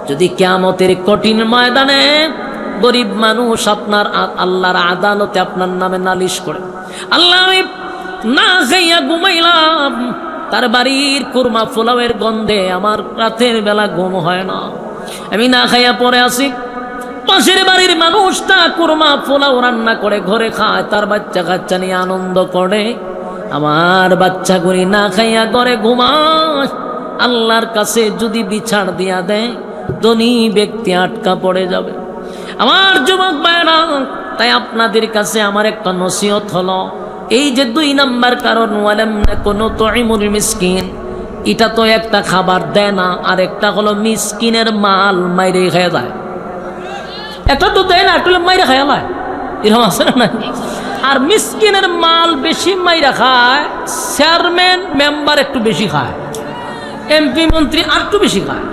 যদি কিয়ামতের কঠিন ময়দানে গরিব মানুষ আপনার আল্লাহর আদালতে আপনার নামে নালিশ করে, আল্লাহ আমি না খাইয়া ঘুমাইলাম, তার বাড়ির কুরমা পোলাওয়ের গন্ধে আমার রাতের বেলা ঘুম হয় না, আমি না খাইয়া পরে আসি, পাশের বাড়ির মানুষটা কুরমা পোলাও রান্না করে ঘরে খায়, তার বাচ্চা কাচ্চা নিয়ে আনন্দ করে, আমার বাচ্চা করি না খাইয়া ঘরে ঘুমায়, আল্লাহর কাছে যদি বিচার দিয়া দেয় ধনী ব্যক্তি আটকা পড়ে যাবে। আমার যুবক ভাইরা, তাই আপনাদের কাছে আমার একটা নসিহত হলো, এই যে 2 নাম্বার কারণ ওয়ালাম কোনো তুইমুল মিসকিন, এটা তো একটা খাবার দেয় না, আর একটা হলো মিসকিনের মাল মাইরে খেয়ে যায়। একটা তো দেয় না, একটা মাইরে খেয়ে যায়, এরকম আছে না? আর মিসকিনের মাল বেশি মাইরা খায়, চেয়ারম্যান মেম্বার একটু বেশি খায়, এমপি মন্ত্রী আর একটু বেশি খায়।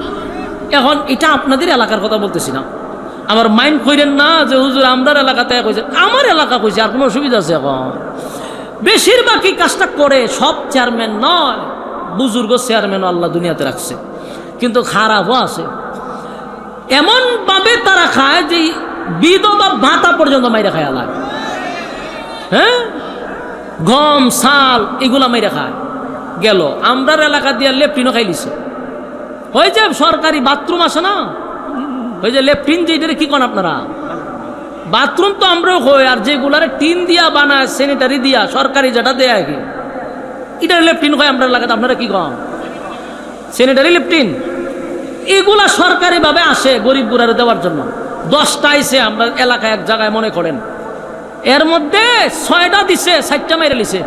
এখন এটা আপনাদের এলাকার কথা বলতেছি না, আমার মাইন্ড কইরেন না যে হুজুর আমরার এলাকাতে কইছে, আমার এলাকা কইছে, আর কোনো অসুবিধা আছে? এখন বেশিরভাগই কাজটা করে সব চেয়ারম্যান নয়, বুজুর্গ চেয়ারম্যানও আল্লাহ দুনিয়াতে রাখছে, কিন্তু খারাপও আছে। এমনভাবে তারা খায় যে বিধবা ভাতা পর্যন্ত মাইরা খায় আলাদা, হ্যাঁ, গম চাল এগুলা মাইরা খায়। গেল আমরার এলাকা দিয়ে লেফটিনও খাইলিছে, ওই যে সরকারি বাথরুম আছে না, ওই যে লেফটিন, যে কি করেন আপনারা, বাথরুম তো আমরাও হই, আর যেগুলার টিন দিয়া বানায় স্যানিটারি দিয়া সরকারি যেটা দেয় কি, এটা লেফটিন হয় আমরা এলাকাতে। আপনারা কি কম স্যানিটারি লেফটিন এগুলা সরকারিভাবে আসে গরিব গুড়ারে দেওয়ার জন্য। 10টা আইসে আমরা এলাকায় এক জায়গায় মনে করেন, এর মধ্যে 6টা দিছে, 4টা মাইরে লিছে,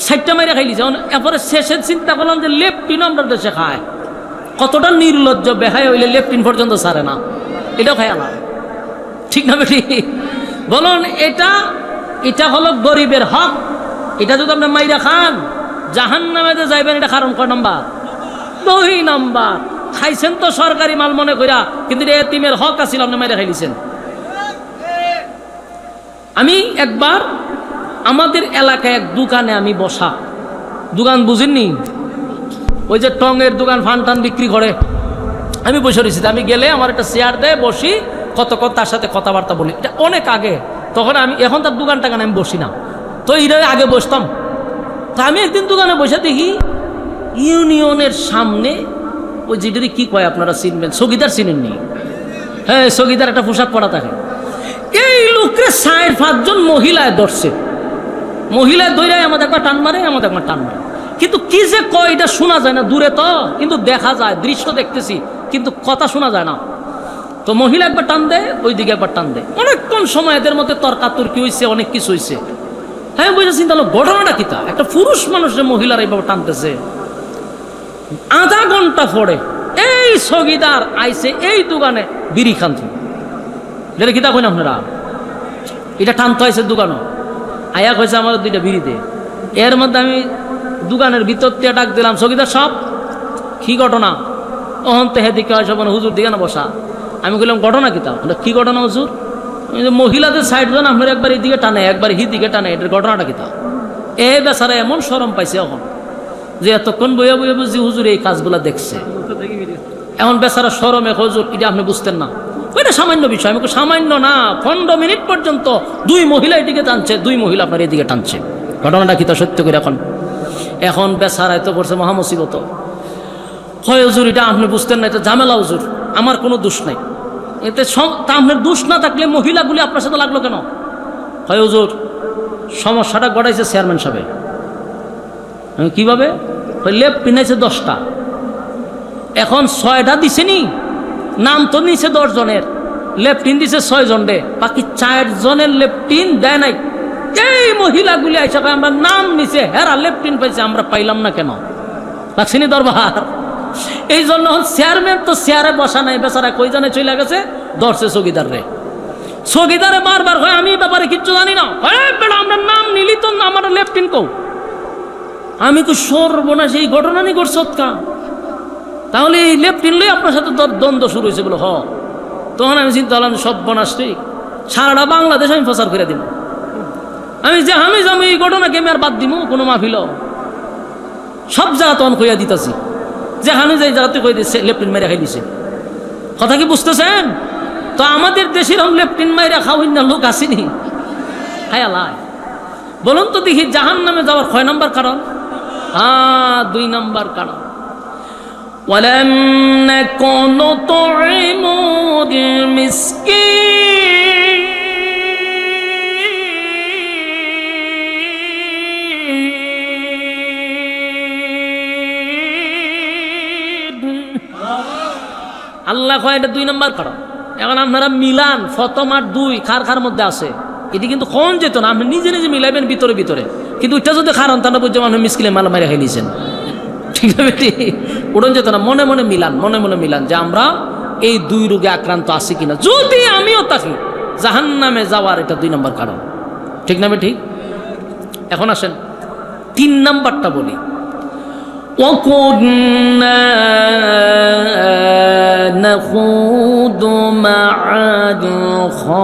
4টা মাইরে খাইলিছে। এরপরে শেষে চিন্তা করলাম যে লেফটিনও আমরা দেশে খায়, কতটা নির্লজ্জ বেহায় হইলে লেফটিন পর্যন্ত ছাড়ে না, এটাও খায় না, ঠিক না বেটি? বলুন, এটা হলো গরিবের হক। এটা যদি আপনি মাইরা খান জাহান্নামে যাইবেন, এটা কারণ কয় নাম্বার? 2 নাম্বার। খাইছেন তো সরকারি মাল মনে কইরা, কিন্তু এতিমের হক আছিল, আপনি মাইরা খাইলিছেন। আমি একবার আমাদের এলাকায় এক দোকানে আমি বসা, দোকান বুঝেননি, ওই যে টঙের দোকান, ফান টান বিক্রি করে, আমি বসে রয়েছি। আমি গেলে আমার একটা চেয়ার দেয়, বসি, কত তার সাথে কথাবার্তা বলি। এটা অনেক আগে, তখন আমি, এখন তার দোকান টাকানে আমি বসি না, তো এর আগে বসতাম। তা আমি একদিন দোকানে বসে দেখি ইউনিয়নের সামনে ওই যেটারই কি কয় আপনারা চিনবেন, চকিদার চিনেননি? হ্যাঁ, চকিদার একটা পোশাক পরা থাকে। এই লোকরে 4-5 জন মহিলায় ধরছে, মহিলায় ধৈরাই আমাদের একবার টান মারে, আমাদের একবার টান মারে, কিন্তু কি যে কয় এটা শোনা যায় না, দূরে তো কিন্তু দেখা যায়, দৃশ্য দেখতেছি, কিন্তু কথা শোনা যায় না। তো মহিলা একবার টান দেয়, ওই দিকে একবার টান দেয়, অনেকক্ষণ সময় এদের মধ্যে তর্কাতর্কি হয়েছে, অনেক কিছু হয়েছে। হ্যাঁ, বুঝে চিন্তা হলো ঘটনাটা কি, তা একটা পুরুষ মানুষের মহিলারা এইভাবে টানতেছে। আধা ঘন্টা পরে এই স্থগিদার আইসে এই দোকানে বিড়ি খান, যেটা কিতা কইন আপনারা, এটা টানতে হয়েছে দোকানও, আয়া হয়েছে আমার 2টা বিড়ি দে। এর মধ্যে আমি দোকানের ভিতর দিয়ে ডাক দিলাম, চকিদার সব কি ঘটনা? ওহন তো হেদিকে হয় সব হুজুর দিকে না বসা। আমি বললাম ঘটনা কি তা? কি ঘটনা হুজুর? মহিলাদের সাইড জন আপনার একবার এদিকে টানে একবার দিকে টানে, এটার ঘটনাটা কি তা? এ বেচারা এমন শরম পাইছে এখন যে এতক্ষণ বইয়া বইয়া বুঝি হুজুর এই কাজগুলা দেখছে। এখন বেচারা শরমে, হুজুর এটা আপনি বুঝতেন না, ওইটা সামান্য বিষয়। আমি সামান্য না, 15 মিনিট পর্যন্ত 2 মহিলা এদিকে টানছে, 2 মহিলা আপনার এদিকে টানছে। ঘটনাটা কি তা সত্য করে? এখন বেচারা এত করছে মহামুসিবত। হয় হুজুর এটা আপনি বুঝতেন না, এটা ঝামেলা হুজুর, আমার কোনো দোষ নাই। এতে তা আপনার দোষ না থাকলে মহিলাগুলি আপনার সাথে লাগলো কেন? হয় হুজুর সমস্যাটা গড়াইছে চেয়ারম্যান সাহেব। কিভাবে? লেপ পিনাইছে 10টা, এখন 6টা দিছে নি, নাম তো নিছে 10 জনের, লেফটিন দিছে 6 জনে, বাকি 4 জনের লেফটিন দেয় নাই। এই মহিলাগুলি হিসাবে আমরা নাম নিছে, হেরা লেফটিন পাইছে, আমরা পাইলাম না কেন? লাগছিনি দরবার। এই জন্য চেয়ারম্যান তো চেয়ারে বসা নাই, বেচারা কই জানে চলে গেছে, ধরছে চৌকিদার রে। চৌকিদারে বারবার হয় আমি ব্যাপারে কিচ্ছু জানি না, বেড়া আমরা নাম নিলি তো আমার লেফটিন কৌ। আমি তো সর্বনাশ, এই ঘটনা নিয়ে করছ কা? তাহলে এই লেফটিন লই আপনার সাথে দ্বন্দ্ব শুরু হয়েছে বলে। তখন আমি চিন্তা করলাম সর্বনাশ, ঠিক সারাটা বাংলাদেশ আমি প্রচার করে দিব। আমি এই ঘটনাকে আমি আর বাদ দিব কোনো মাহফিল? সব জায়গা তখন কইয়া দিতেছি, যেখানে যাই জায়গাতে কই দিচ্ছে লেফটিন মেরে খাই দিছে। কথা কি বুঝতেছেন? তো আমাদের দেশের লেফটিন মাইরা খাওয়াই না লোক আসেনি। হায় আল্লাহ, বলুন তো দেখি জাহান্নামে যাওয়ার 6 নম্বর কারণ? 2 নম্বর কারণ, ওয়ালাম নাকুনু তু'ইমুল মিসকিন। আল্লাহ কয় এটা 2 নম্বর কারণ। এখন আপনারা মিলান, প্রথম আর 2 খার মধ্যে আছে, এটি কিন্তু কোন যেত না, আপনি নিজে নিজে মিলাইবেন ভিতরে ভিতরে। কিন্তু ওইটা যদি খারান তাহলে বুঝছে মানুষ মিসকিলে মাল মারা খাই নিয়েছেন, ঠিক আছে? উড়ন যেত না, মনে মনে মিলান যে আমরা এই 2 রোগে আক্রান্ত আছি কিনা। যদি আমিও থাকি, জাহান্নামে যাওয়ার এটা 2 নম্বর কারণ, ঠিক না? ঠিক। এখন আসেন 3 নম্বরটা বলি। وَكُنَّا نَخُوضُ مَعَ الْخَائِضِينَ।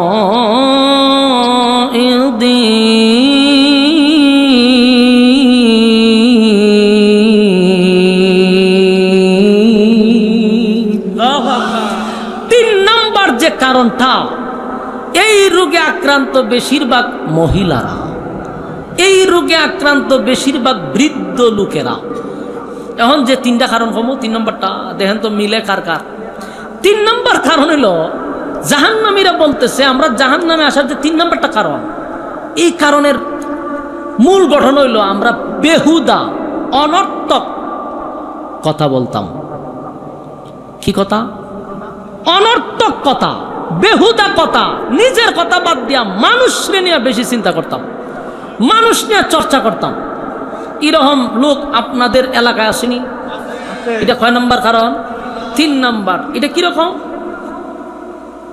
3 নম্বর যে কারণটা, এই রোগে আক্রান্ত বেশিরভাগ মহিলারা, এই রোগে আক্রান্ত বেশিরভাগ বৃদ্ধ লোকেরা। এখন যে 3টা কারণ কমো, 3 নম্বরটা দেখেন তো মিলে কার কার। 3 নম্বর কারণ হলো জাহান্নামীরা বলতেছে আমরা জাহান্নামে আসার যে 3 নম্বরটা কারণ, এই কারণের মূল গঠন হইল আমরা বেহুদা অনর্থক কথা বলতাম। কি কথা? অনর্থক কথা, বেহুদা কথা, নিজের কথা বাদ দিয়া মানুষ নিয়ে বেশি চিন্তা করতাম, মানুষ নিয়ে চর্চা করতাম। এরকম লোক আপনাদের এলাকায় আসেনি? এটা কয় নম্বর কারণ? 3 নম্বর। এটা কিরকম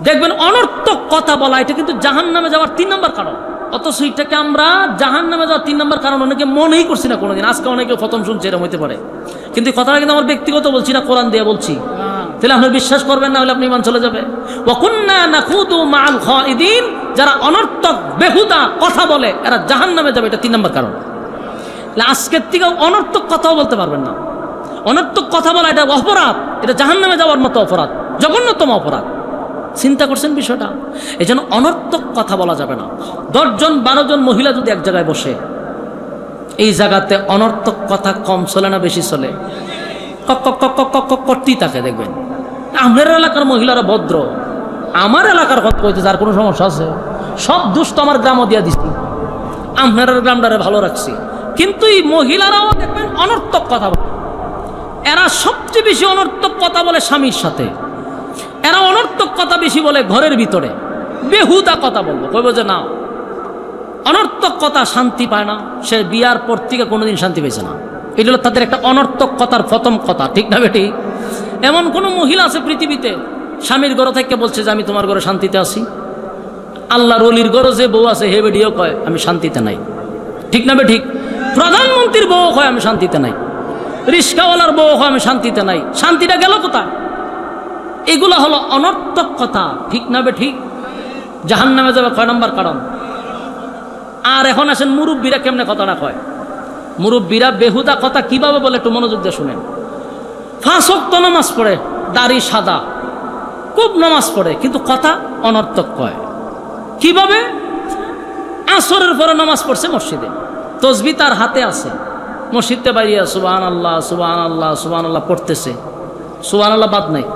দেখবেন, অনর্থক কথা বলা, এটা কিন্তু জাহান্নামে যাওয়ার 3 নম্বর কারণ। অথচ এটাকে আমরা জাহান্নামে যাওয়ার 3 নম্বর কারণ অনেকে মনেই করছি না কোনোদিন। আজকে অনেকে প্রথম শুনছে, এরকম হইতে পারে, কিন্তু কথাটা কিন্তু আমার ব্যক্তিগত বলছি না, কোরআন দিয়ে বলছি। তাহলে আপনি বিশ্বাস করবেন না, হলে আপনি ইমান চলে যাবে। ওয়া কুন্না নাখুদু মাআল খাইদিন, যারা অনর্থক বেহুদা কথা বলে এরা জাহান্নামে যাবে, এটা 3 নম্বর কারণ। আজকের থেকে অনর্থক কথাও বলতে পারবেন না। অনর্থক কথা বলা এটা অপরাধ, এটা জাহান্নামে যাওয়ার মতো অপরাধ, জঘন্যতম অপরাধ। চিন্তা করছেন বিষয়টা? এই জন্য অনর্থক কথা বলা যাবে না। 10 জন 12 জন মহিলা যদি এক জায়গায় বসে, এই জায়গাতে অনর্থক কথা কম চলে না বেশি চলে? করতেই থাকে। দেখবেন আমার এলাকার মহিলারা ভদ্র, আমার এলাকার কথা কইতে যার কোনো সমস্যা আছে, সব দোষ তো আমার গ্রামও দিয়া দিচ্ছি, আপনার গ্রামটারে ভালো রাখছি। কিন্তু এই মহিলারাও দেখবেন অনর্থক কথা বলে। এরা সবচেয়ে বেশি অনর্থক কথা বলে স্বামীর সাথে, এরা অনর্থক কথা বেশি বলে ঘরের ভিতরে, বেহুদা কথা বলবো, কইব যে না, অনর্থক কথা শান্তি পায় না, সে বিয়ার পর থেকে কোনোদিন শান্তি পেয়েছে না। এটা হলো তাদের একটা অনর্থক কথার প্রথম কথা, ঠিক না বেটি? এমন কোনো মহিলা আছে পৃথিবীতে স্বামীর ঘর থেকে বলছে যে আমি তোমার ঘরে শান্তিতে আছি? আল্লাহর ওলির ঘরে যে বউ আছে হে বেডিও কয় আমি শান্তিতে নাই, ঠিক না বে ঠিক? প্রধানমন্ত্রীর বউ কয় আমি শান্তিতে নাই, রিস্কাওয়ালার বউ কয় আমি শান্তিতে নাই। শান্তিটা গেল কোথায়? এগুলো হলো অনর্থক কথা, ঠিক না বে ঠিক? জাহান্নামে যাবে কয় নম্বর কারণ। আর এখন আসেন মুরব্বীরা কেমনে কথাটা কয়। মুরব্বীরা বেহুদা কথা কিভাবে বলে একটু মনোযোগ দিয়ে শুনেন। 5 ওয়াক্ত নামাজ পড়ে, দাড়ি সাদা, খুব নামাজ পড়ে, কিন্তু কথা অনর্থক কয়। কিভাবে? আসরের পরে নামাজ পড়ছে মসজিদে, তসবি তার হাতে আছে, মসজিদে বাইরিয়া সুবহানাল্লাহ সুবহানাল্লাহ সুবহানাল্লাহ পড়তেছে, সুবহানাল্লাহ বাদ নাই।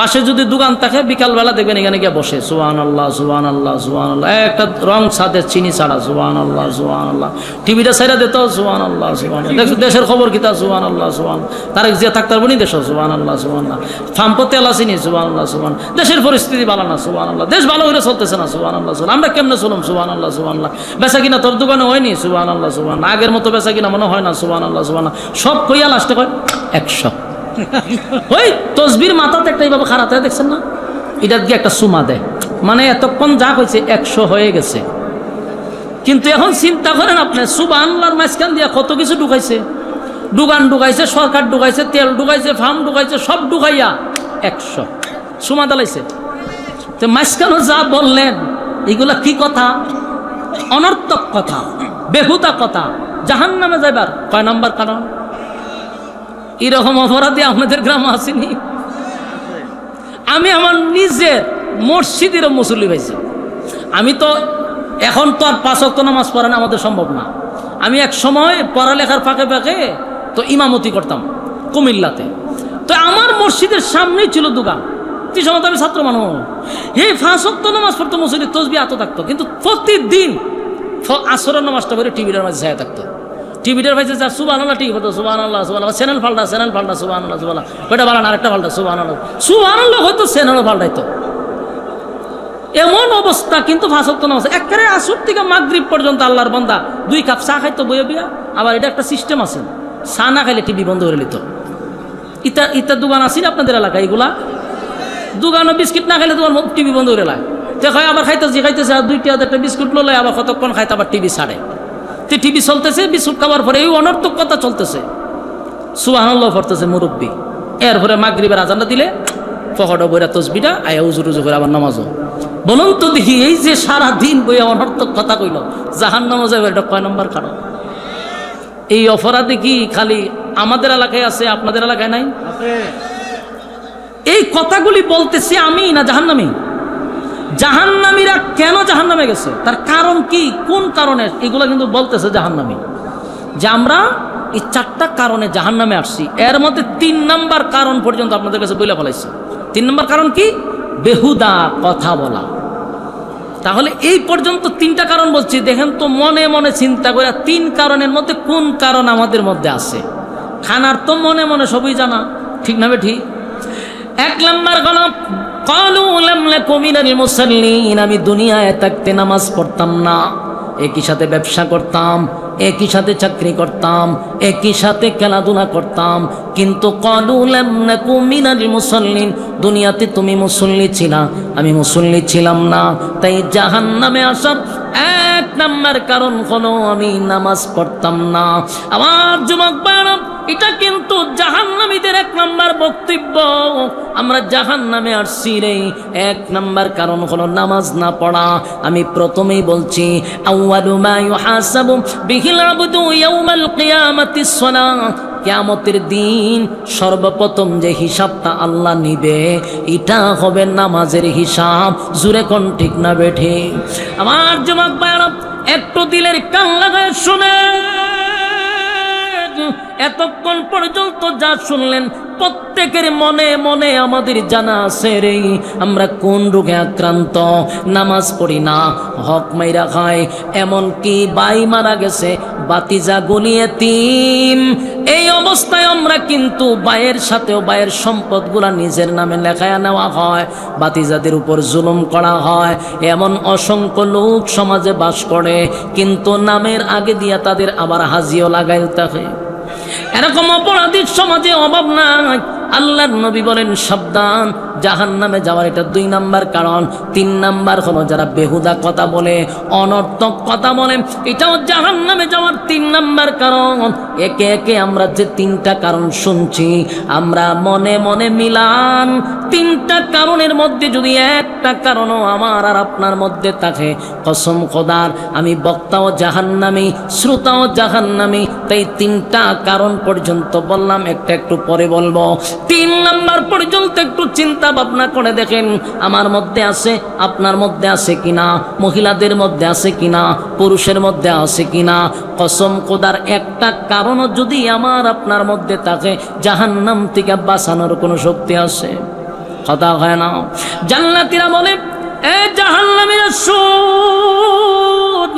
পাশে যদি দোকান থাকে বিকালবেলা দেখবেন এখানে গিয়ে বসে সুবহানাল্লাহ সুবহানাল্লাহ সুবহানাল্লাহ, একটা রং ছাদের চিনি ছাড়া সুবহানাল্লাহ সুবহানাল্লাহ, টিভিটা ছাইরা দিত সুবহানাল্লাহ সুবহানাল্লাহ, দেখছো দেশের খবর কিতা সুবহানাল্লাহ সুবহানাল্লাহ, তারেক জিয়া থাকতার বনি দেশ সুবহানাল্লাহ সুবহানাল্লাহ, ফাম্পতে আলাসিনি সুবহানাল্লাহ সুবহানাল্লাহ, দেশের পরিস্থিতি ভালো না সুবহানাল্লাহ, দেশ ভালো করে চলতেছে না সুবহানাল্লাহ সুবহানাল্লাহ, আমরা কেমনে চলুম সুবহানাল্লাহ সুবহানাল্লাহ, বেচা কিনা তোর দোকানে হয়নি সুবহানাল্লাহ সুবহানাল্লাহ, আগের মতো বেচা কিনা মনে হয় না সুবহানাল্লাহ সুবহানাল্লাহ, সব কইয়া লাস্টে কয় 100। ওই তসবির মাথাতে একটা এইভাবে খারাপ হয় দেখছেন না, এটার দিয়ে একটা সুমা দেয়, মানে এতক্ষণ যা হয়েছে 100 হয়ে গেছে। কিন্তু এখন চিন্তা করেন আপনি, সুবহানাল্লাহর মাঝখান দিয়ে কত কিছু ঢুকাইছে, দোকান ঢুকাইছে, সরকার ঢুকাইছে, তেল ঢুকাইছে, ফার্ম ঢুকাইছে, সব ঢুকাইয়া 100 সুমা দালাইছে। তো মাঝখানে যা বললেন এগুলা কি কথা? অনর্থক কথা, বেহুদা কথা, জাহান্নামে যাইবার কয় নাম্বার কারণ। এরকম অপরাধী আমাদের গ্রামে আসেনি। আমি আমার নিজের মসজিদের মুসল্লি পাইছি। আমি তো এখন তো আর 5 ওয়াক্ত নামাজ পড়া আমাদের সম্ভব না। আমি এক সময় পড়ালেখার ফাঁকে ফাঁকে তো ইমামতি করতাম কুমিল্লাতে। তো আমার মসজিদের সামনেই ছিল দোকান, সেই সময় তো আমি ছাত্র মানুষ। এই 5 ওয়াক্ত নামাজ পড়তো, মুসল্লি তসবিহ হাতে থাকতো, কিন্তু প্রতিদিন আসরের নামাজটা করে টিভিটার মাঝে ছায়া থাকতো। টিভিটার ভাইছে যা সুবহানাল্লাহ ঠিক হতো, সুবহানাল্লাহ সুবহানাল্লাহ, চ্যানেল পাল্টা সুবহানাল্লাহ সুবহানাল্লাহ, ওইটা বাড়ান আরেকটা পাল্টা সুবহানাল্লাহ সুবহানাল্লাহ, হয়তো চ্যানেলও পাল্টাইতো। এমন অবস্থা। কিন্তু 5 ওয়াক্ত নামাজ একেবারে আসর থেকে মাগরিব পর্যন্ত আল্লাহর বান্দা 2 কাপ চা খাইতো বইয়া বিয়া। আবার এটা একটা সিস্টেম আছে, চা না খাইলে টিভি বন্ধ করে নিত। ইতা দোকান আছে না আপনাদের এলাকায়? এগুলা দোকানও বিস্কিট না খাইলে তোমার টিভি বন্ধ করে লাই। তো খাই আবার খাইতেছে আর 2টা একটা বিস্কুট লোলে, আবার কতক্ষণ খাইতে আবার টিভি ছাড়ে। তো টিভি চলতেছে, বিস্কুট খাবার পরে এই অনর্থক কথা চলতেছে, সুবহানাল্লাহ পড়তেছে মুরব্বী। এরপরে মাগরিবের আজানটা দিলে পকেটে বইরা তসবিটা আয়া উজু করে আবার নামাজও। বলুন তো দেখি, এই যে সারাদিন বইয়া অনর্থক কথা কইল, জাহান্নামে যাবে, এটা কয় নম্বর কারণ? এই অপরাধে কি খালি আমাদের এলাকায় আছে, আপনাদের এলাকায় নাই? এই কথাগুলি বলতেছি আমি না জাহান্নামী? জাহান্নামীরা কেন জাহান্নামে গেছে, তার কারণ কি, কোন কারণে, এগুলো কিন্তু বলতেছে জাহান্নামী। যে আমরা এই 4টা কারণে জাহান্নামে আসছি, এর মধ্যে 3 নাম্বার কারণ পর্যন্ত আপনাদের কাছে বলে ফেলাইছি। 3 নাম্বার কারণ কি? বেহুদা কথা বলা। তাহলে এই পর্যন্ত 3টা কারণ বলছি। দেখেন তো মনে মনে চিন্তা করে 3 কারণের মধ্যে কোন কারণ আমাদের মধ্যে আছে। খানার তো মনে মনে সবই জানা, ঠিক না বে ঠিক? 1 নাম্বার গলপ, ক্বালু লাম নাকু মিনাল মুসাল্লিন, আমি দুনিয়ায় থাকতে নামাজ পড়তাম না, একই সাথে ব্যবসা করতাম, একই সাথে চাকরি করতাম, একই সাথে খেলাধুলা করতাম, কিন্তু ক্বালু লাম নাকু মিনাল মুসাল্লিন, দুনিয়াতে তুমি মুসল্লি ছিলা, আমি মুসল্লি ছিলাম না, তাই জাহান্নামে আসার 1 নাম্বার কারণ হলো আমি নামাজ পড়তাম না। আমার যুবক ভাইরা, এটা কিন্তু জাহান্নামীদের 1 নাম্বার বক্তব্য। আমরা জাহান্নামে আসছি রে, 1 নাম্বার কারণ হলো নামাজ না পড়া। আমি প্রথমেই বলছি, আউয়ালু মা ইউহাসাবু বিহিল আবদু ইয়াউমাল কিয়ামাতিস সালাহ, কিয়ামতের দিন সর্বপ্রথম যে হিসাবটা আল্লাহ নিবে এটা হবে নামাজের হিসাব। জুরে কোন ঠিক না বেঠে? আমার যুবক ভাইরা, একটু দিলের কান লাগায় শুনে, এতক্ষণ পর্যন্ত যা শুনলেন প্রত্যেকের মনে মনে আমাদের জানা আছে রে, আমরা কোন রোগে আক্রান্ত। নামাজ পড়ি না, হক মাইরা খায়, এমনকি বাই মারা গেছে, বাতিজা গলিয়ে তিম। এই অবস্থায় আমরা কিন্তু বাইয়ের সাথেও বাইয়ের সম্পদগুলা নিজের নামে লেখায় নেওয়া হয়, বাতিজাদের উপর জুলুম করা হয়। এমন অসংখ্য লোক সমাজে বাস করে, কিন্তু নামের আগে দিয়া তাদের আবার হাজিও লাগাইতে হয়। এরকম অপরাধীর সমাজে অভাব নাই। আল্লাহর নবী বলেন সাবধান, জাহান্নামে যাওয়ার এটা 2 নাম্বার কারণ। 3 নাম্বার হলো যারা বেহুদা কথা বলে, অনর্থক কথা বলে, এটাও জাহান্নামে যাওয়ার 3 নাম্বার কারণ। একে একে আমরা যে 3টা কারণ শুনছি, আমরা মনে মনে মিলান 3টা কারণের মধ্যে যদি একটা কারণও আমার আর আপনার মধ্যে থাকে, কসম খোদার আমি বক্তাও জাহান্নামী, শ্রোতাও জাহান্নামী। তাই 3টা কারণ পর্যন্ত বললাম, একটা একটু পরে বলবো। 3 নাম্বার পর্যন্ত একটু চিন্তা ভাবনা করে দেখেন আমার মধ্যে আছে, আপনার মধ্যে আছে কিনা, মহিলাদের মধ্যে আছে কিনা, পুরুষের মধ্যে আছে কিনা। কসম খোদার একটা কারণও যদি আমার আপনার মধ্যে থাকে, জাহান্নাম থেকে বাঁচানোর কোনো শক্তি আছে? কথা হয় না? জান্নাতীরা বলে, এ জাহান্নামীরা শোন,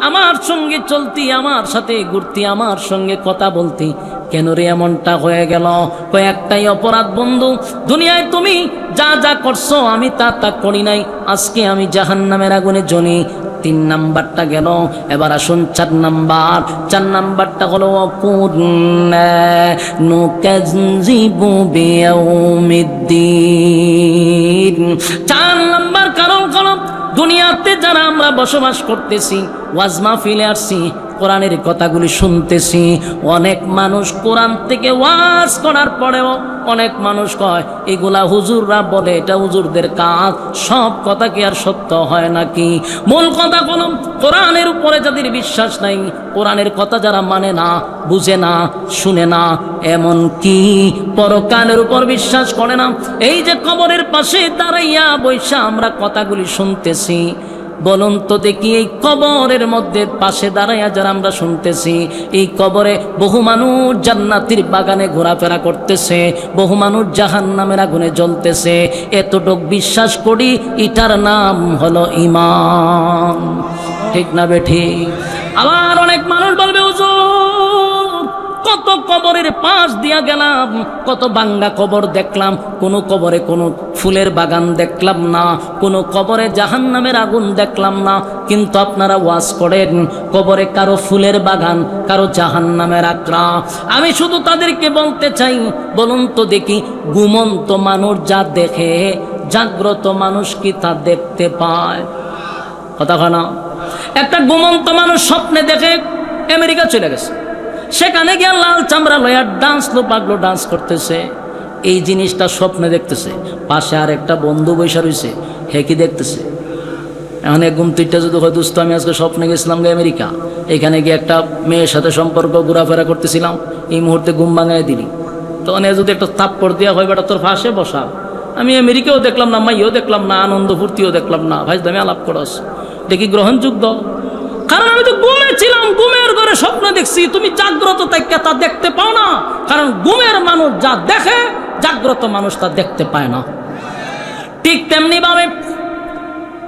আমার সঙ্গে চলতি, আমার সাথে ঘুরতি, আমার সঙ্গে কথা বলতি, কেন রে এমনটা হয়ে গেল? কয়েকটাই অপরাধ বন্ধু, দুনিয়ায় তুমি যা যা করছো আমি তা তা করি নাই, আজকে আমি জাহান্নামের আগুনে জ্বলি। 3 নাম্বারটা গেল। এবার আসুন 4 নাম্বার। 4 নাম্বারটা হলো কুন্না নুকাযযিবু বিয়াউমিদ্দিন। 4 নাম্বার কারণ হলো দুনিয়াতে যারা আমরা বসবাস করতেছি, ওয়াজ মাহফিলে আসছি, কোরআনের কথাগুলি শুনতেছি, অনেক মানুষ কোরআন থেকে ওয়াজ করার পরেও অনেক মানুষ কয় এগুলা হুজুররা বলে, এটা হুজুরদের কাজ। সব কথা কি আর সত্য হয় নাকি? মূল কথা হলো কোরআনের উপরে যাদের বিশ্বাস নাই, কোরআনের কথা যারা মানে না, বুঝে না, শুনে না, এমন কি পরকালের উপর বিশ্বাস করে না, এই যে কবরের পাশে দাঁড়াইয়া বৈশা আমরা কথাগুলি শুনতেছি, বলুন তো দেখি এই কবরের মধ্যে পাশে দাঁড়াইয়া যারা আমরা শুনতেছি, এই কবরে বহু মানুষ জান্নাতের বাগানে ঘোরাফেরা করতেছে, বহু মানুষ জাহান্নামের আগুনে জ্বলতেছে। এতটুক বিশ্বাস করি, এটার নাম হলো ঈমান। ঠিক না বেঠিক? আবার অনেক মানুষ বলবে হুজুর কত কবরের পাশ দিয়া গেলাম, কত ভাঙ্গা কবর দেখলাম, কোনো কবরে কোনো ফুলের বাগান দেখলাম না, কোনো কবরে জাহান্নামের আগুন দেখলাম না। কিন্তু আপনারা ওয়াজ করেন কবরে কারো ফুলের বাগান, কারো জাহান্নামের আকড়া। আমি শুধু তাদেরকে বলতে চাই, বলুন তো দেখি ঘুমন্ত মানুষ যা দেখে, জাগ্রত মানুষ কি তা দেখতে পায়? কথা হয় না? একটা ঘুমন্ত মানুষ স্বপ্নে দেখে আমেরিকা চলে গেছে, সেখানে গিয়ে লাল চামড়া লয়া ডান্স লো পাগলো ডান্স করতেছে, এই জিনিসটা স্বপ্নে দেখতেছে। পাশে আর একটা বন্ধু বৈশা রয়েছে, হে কি দেখতেছে? এখন এক ঘুম তুইটা যদি হয়, দোস্ত আমি আজকে স্বপ্নে গেছিলাম গে আমেরিকা, এখানে গিয়ে একটা মেয়ের সাথে সম্পর্ক ঘোরাফেরা করতেছিলাম, এই মুহূর্তে ঘুম ভাঙায় দিলি। তখন এ যদি একটা থাপ্পড় দেওয়া হয়, বেটা তোর ফাঁসে বসা, আমি আমেরিকাও দেখলাম না, মাইও দেখলাম না, আনন্দ ফুর্তিও দেখলাম না, ভাই তুমি আলাপ করস, দেখি গ্রহণযোগ্য? কারণ আমি তো ঘুমে ছিলাম, ঘুমের ঘরে স্বপ্ন দেখছি, তুমি জাগ্রত থেকে তা দেখতে পাও না। কারণ ঘুমের মানুষ যা দেখে, জাগ্রত মানুষ তা দেখতে পায় না। ঠিক তেমনি ভাবে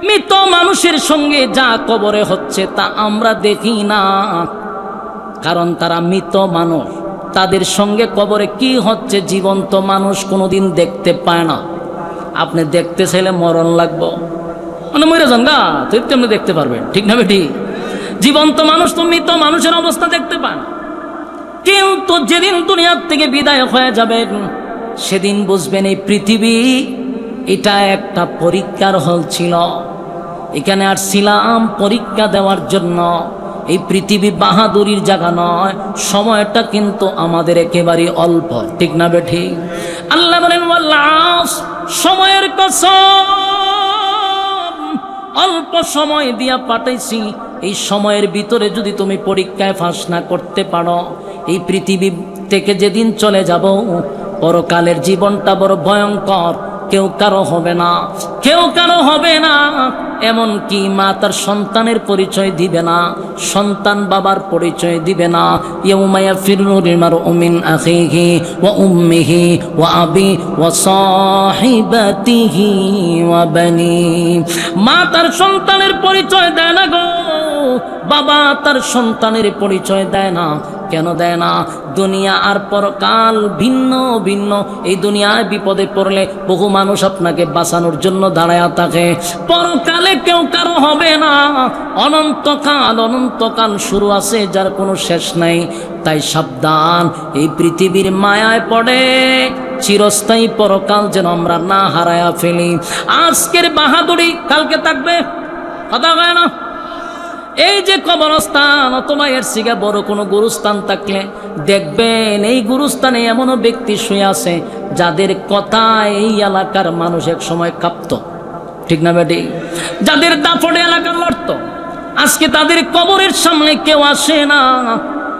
মৃত মানুষের সঙ্গে যা কবরে হচ্ছে তা আমরা দেখি না, কারণ তারা মৃত মানুষ, তাদের সঙ্গে কবরে কি হচ্ছে জীবন্ত মানুষ কোনোদিন দেখতে পায় না। আপনি দেখতে চাইলে মরণ লাগবো, মানে মরে যান গা, তুই তেমনি দেখতে পারবেন। ঠিক না বেটি? জীবন্ত মানুষ তো মৃত মানুষের অবস্থা দেখতে পান। কিন্তু যেদিন দুনিয়ার থেকে বিদায় হয়ে যাবেন, সেদিন বুঝবেন এই পৃথিবী এটা একটা পরীক্ষার হল ছিল, এখানে আসছিলাম পরীক্ষা দেওয়ার জন্য। এই পৃথিবী বাহাদুরির জায়গা নয়, সময়টা কিন্তু আমাদের একেবারে অল্প। ঠিক না বেঠি? আল্লাহ বলেন ওয়াল্লাহ, সময়ের কসম, অল্প সময় দিয়া পাঠাইছি, এই সময়ের ভিতরে যদি তুমি পরীক্ষায় ফাঁস না করতে পারো, এই পৃথিবী থেকে যেদিন চলে যাব, পরকালের জীবনটা বড় ভয়ঙ্কর। কেউ কারো হবে না, কেউ কারো হবে না। এমনকি মা তার সন্তানের পরিচয় দিবে না, সন্তান বাবার পরিচয় দিবে না। ইয়াউমা ইয়াফিরুল মারউ মিন আখিহি ওয়া উম্মিহি ওয়া আবি ওয়া সাহিবাতিহি ওয়া বানি। মা তার সন্তানের পরিচয় দেয় না গো, বাবা তার সন্তানের পরিচয় দেয় না। কেন দেয় না? দুনিয়া আর পরকাল ভিন্ন ভিন্ন। এই দুনিয়ায় বিপদে পড়লে বহু মানুষ আপনাকে বাঁচানোর জন্য দাঁড়ায়া থাকে, পরকালে কেউ কারো হবে না। অনন্তকাল শুরু আছে, যার কোনো শেষ নাই। তাই সাবধান, এই পৃথিবীর মায়ায় পড়ে চিরস্থায়ী পরকাল যেন আমরা না হারায়া ফেলি। আজকের বাহাদুরি কালকে থাকবে, কথা হয় না? এই যে কবরস্থান অথবা এর সিগা বড় কোনো গুরুস্থান থাকলে দেখবেন এই গুরুস্থানে এমনও ব্যক্তি শুয়ে আছে যাদের কথা এই এলাকার মানুষ এক সময় কাঁপত, ঠিক না বেটি? যাদের দাফনে এলাকা লড়ত, আজকে তাদের কবরের সামনে কেউ আসে না,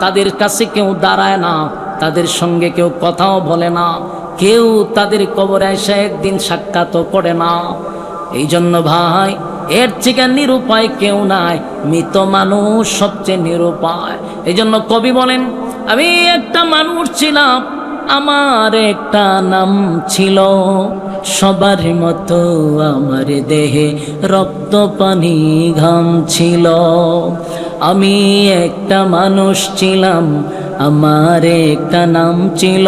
তাদের কাছে কেউ দাঁড়ায় না, তাদের সঙ্গে কেউ কথাও বলে না, কেউ তাদের কবরে এসে একদিন সাক্ষাৎও করে না। এই জন্য ভাই, এর থেকে নিরুপায় কেউ নাই, মৃত মানুষ সবচেয়ে নিরুপায়। এই জন্য কবি বলেন, আমি একটা মানুষ ছিলাম, আমার একটা নাম ছিল, সবার মতো আমার দেহে রক্ত পানি ঘাম ছিল। আমি একটা মানুষ ছিলাম, আমার একটা নাম ছিল,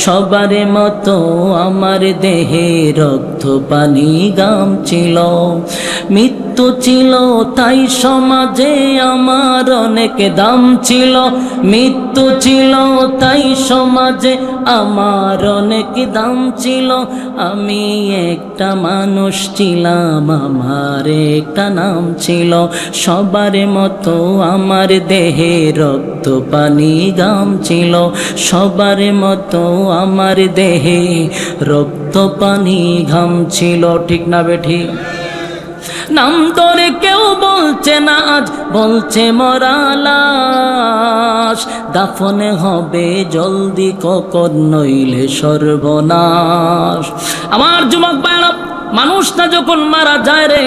সবার মতো আমার দেহে রক্ত পানি ঘাম ছিল। মৃত্যু ছিল তাই সমাজে আমার অনেক দাম ছিল, মৃত্যু ছিল তাই সমাজে আমার অনেক দাম ছিল। আমি একটা মানুষ ছিলাম, আমার একটা নাম ছিল, সবার মতো আমার দেহে রক্ত পানি ঘাম ছিল, সবার মতো আমার দেহে রক্ত পানি ঘাম ছিল, ঠিক না বেঠি? নাম ধরে কেউ বলছে না আজ, বলছে মরা লাশ, দাফনে হবে জলদি কখন নইলে সর্বনাশ। আমার যুবক ভাইরা, মানুষটা যখন মারা যায় রে,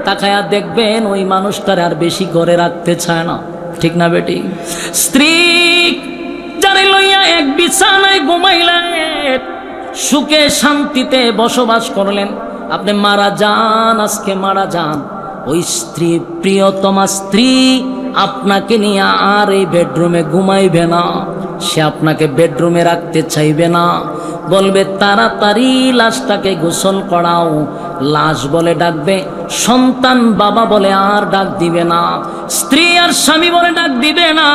তাকায়া দেখবেন ওই মানুষটার আর বেশি ঘরে রাখতে চায় না, ঠিক না বেটি? স্ত্রী যারে লইয়া এক বিছানায় ঘুমাইলেন, সুখে শান্তিতে বসবাস করলেন, আপনি মারা যান, আজকে মারা যান, ওই স্ত্রী, প্রিয়তমা স্ত্রী আপনাকে নিয়ে আর এই বেডরুমে ঘুমাইবে না, সে আপনাকে বেডরুমে রাখতে চাইবে না, বলবে তাড়াতাড়ি লাশটাকে গোসল করাও। লাশ বলে ডাকবে, সন্তান বাবা বলে আর ডাক দিবে না, স্ত্রী আর স্বামী বলে ডাক দিবে না,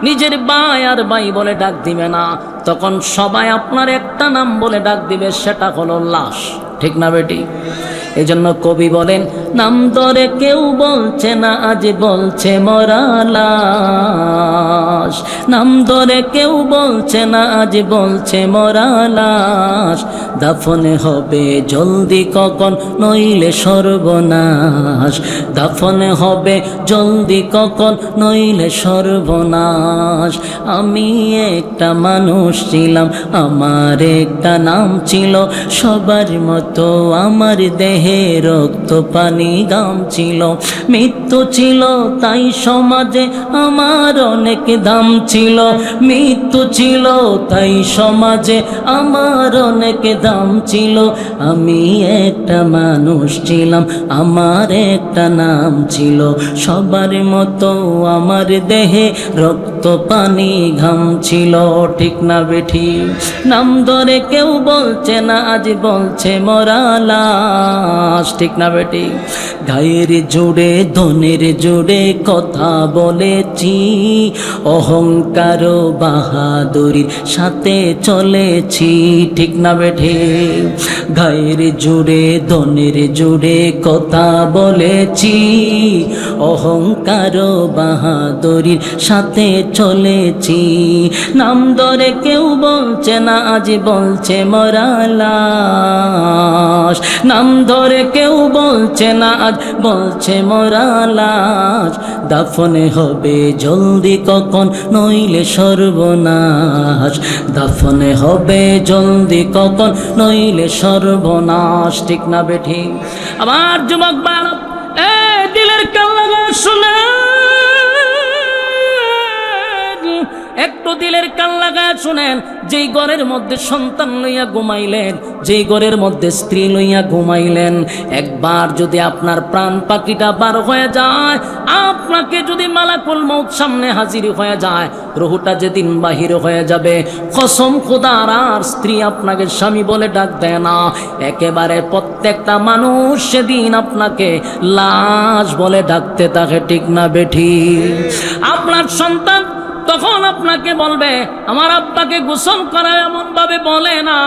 নিজের ভাই আর ভাই বলে ডাক দিবে না, তখন সবাই আপনার একটা নাম বলে ডাক দিবে, সেটা হলো লাশ, ঠিক না বেটি? এই জন্য কবি বলেন, নাম ধরে কেউ বলছে না আজ, বলছে মরা লাশ, নাম ধরে কেউ বলছে না আজ, বলছে মরা লাশ, দাফনে হবে জলদি কখন নইলে সর্বনাশ, দাফনে হবে জলদি কখন নইলে সর্বনাশ। আমি একটা মানুষ ছিলাম, আমার একটা নাম ছিল, সবার মতো আমার দেহে রক্ত পানি ঘাম ছিল। মৃত্যু ছিল তাই সমাজে আমার অনেক দাম ছিল, মৃত্যু ছিল তাই সমাজে আমার অনেক দাম ছিল। আমি একটা মানুষ ছিলাম, আমার একটা নাম ছিল, সবার মতো আমার দেহে রক্ত পানি ঘাম ছিল, ঠিক না বেঠি? নাম ধরে কেউ বলছে না আজ, বলছে মরা লাশ, ঠিক না বেটি? গায়ের জোড়ে ধনের জোড়ে কথা বলেছি, অহংকার বাহাদুরির সাথে চলেছি, ঠিক না বেঠি? গায়ের জোড়ে ধনের জোড়ে কথা বলেছি, অহংকার বাহাদুরির সাথে চলেছি। নাম ধরে কেউ বলছে না আজ, বলছে মরা লাশ, নাম ধরে কেউ বলছে না আজ, বলছে মরা লাশ, দাফনে হবে জলদি কখন নইলে সর্বনাশ, দাফনে হবে জলদি কখন নইলে সর্বনাশ, ঠিক না বেঠি? আমার যুবক বালক, এ দিলের কান লাগা শুনে একটু দিলের কান লাগায় শুনেন, যেই ঘরের মধ্যে সন্তান লইয়া ঘুমাইলেন, যেই ঘরের মধ্যে স্ত্রী লইয়া ঘুমাইলেন, একবার যদি আপনার প্রাণ পাখিটা বার হয়ে যায়, আপনাকে যদি মালাকুল মউত সামনে হাজির হয়ে যায়, রুহটা যেদিন বাহির হয়ে যাবে, কসম খোদার আর স্ত্রী আপনাকে স্বামী বলে ডাক দেয় না। একেবারে প্রত্যেকটা মানুষ সেদিন আপনাকে লাশ বলে ডাকতে থাকে, ঠিক না বেঠি? আপনার সন্তান তখন আপনাকে বলবে, আমার আব্বাকে গোসল করা, এমন ভাবে বলে না,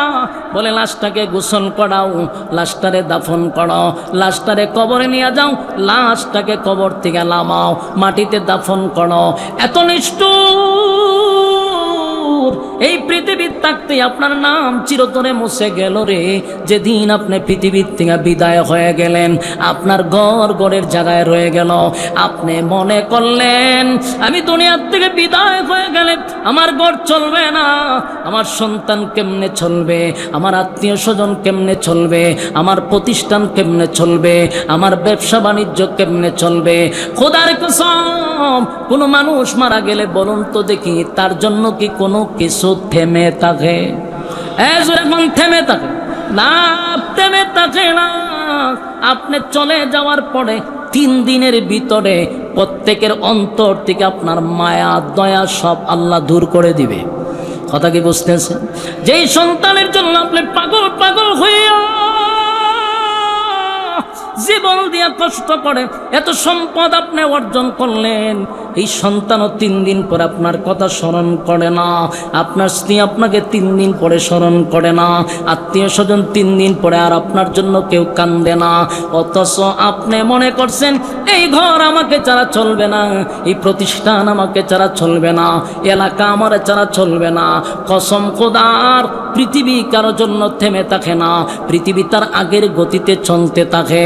বলে লাশটাকে গোসল করাও, লাশটারে দাফন করো, লাশটারে কবরে নিয়ে যাও, লাশটাকে কবর থেকে নামাও, মাটিতে দাফন করো। এত নিষ্ঠুর! এই পৃথিবীর থাকতে আপনার নাম চিরতরে মুছে গেল রে। যেদিন আপনি পৃথিবীর থেকে বিদায় হয়ে গেলেন, আপনার ঘরের জায়গায় রয়ে গেল। আপনি মনে করলেন আমি দুনিয়ার থেকে বিদায় হয়ে গেলে আমার ঘর চলবে না, আমার সন্তান কেমনে চলবে, আমার আত্মীয় স্বজন কেমনে চলবে, আমার প্রতিষ্ঠান কেমনে চলবে, আমার ব্যবসা বাণিজ্য কেমনে চলবে। খোদার কসম, কোনো মানুষ মারা গেলে বলুন তো দেখি, তার জন্য কি কোনো কিছু থেমে থাকে? এখন থেমে থাকে না, থেমে থাকে না। আপনি চলে যাওয়ার পরে 3 দিনের ভিতরে প্রত্যেকের অন্তর থেকে আপনার মায়া দয়া সব আল্লাহ দূর করে দিবে। কথা কি বুঝতেছেন? যেই সন্তানের জন্য আপনি পাগল পাগল হইয়া জীবন দিয়া কষ্ট করে এত সম্পদ আপনি অর্জন করলেন, এই সন্তানও 3 দিন পরে আপনার কথা স্মরণ করে না, আপনার স্ত্রী আপনাকে 3 দিন পরে স্মরণ করে না, আত্মীয় স্বজন 3 দিন পরে আর আপনার জন্য কেউ কান্দে না। অথচ আপনি মনে করছেন এই ঘর আমাকে ছাড়া চলবে না, এই প্রতিষ্ঠান আমাকে ছাড়া চলবে না, এলাকা আমার ছাড়া চলবে না। কসম খোদার, পৃথিবী কারো জন্য থেমে থাকে না, পৃথিবী তার আগের গতিতে চলতে থাকে।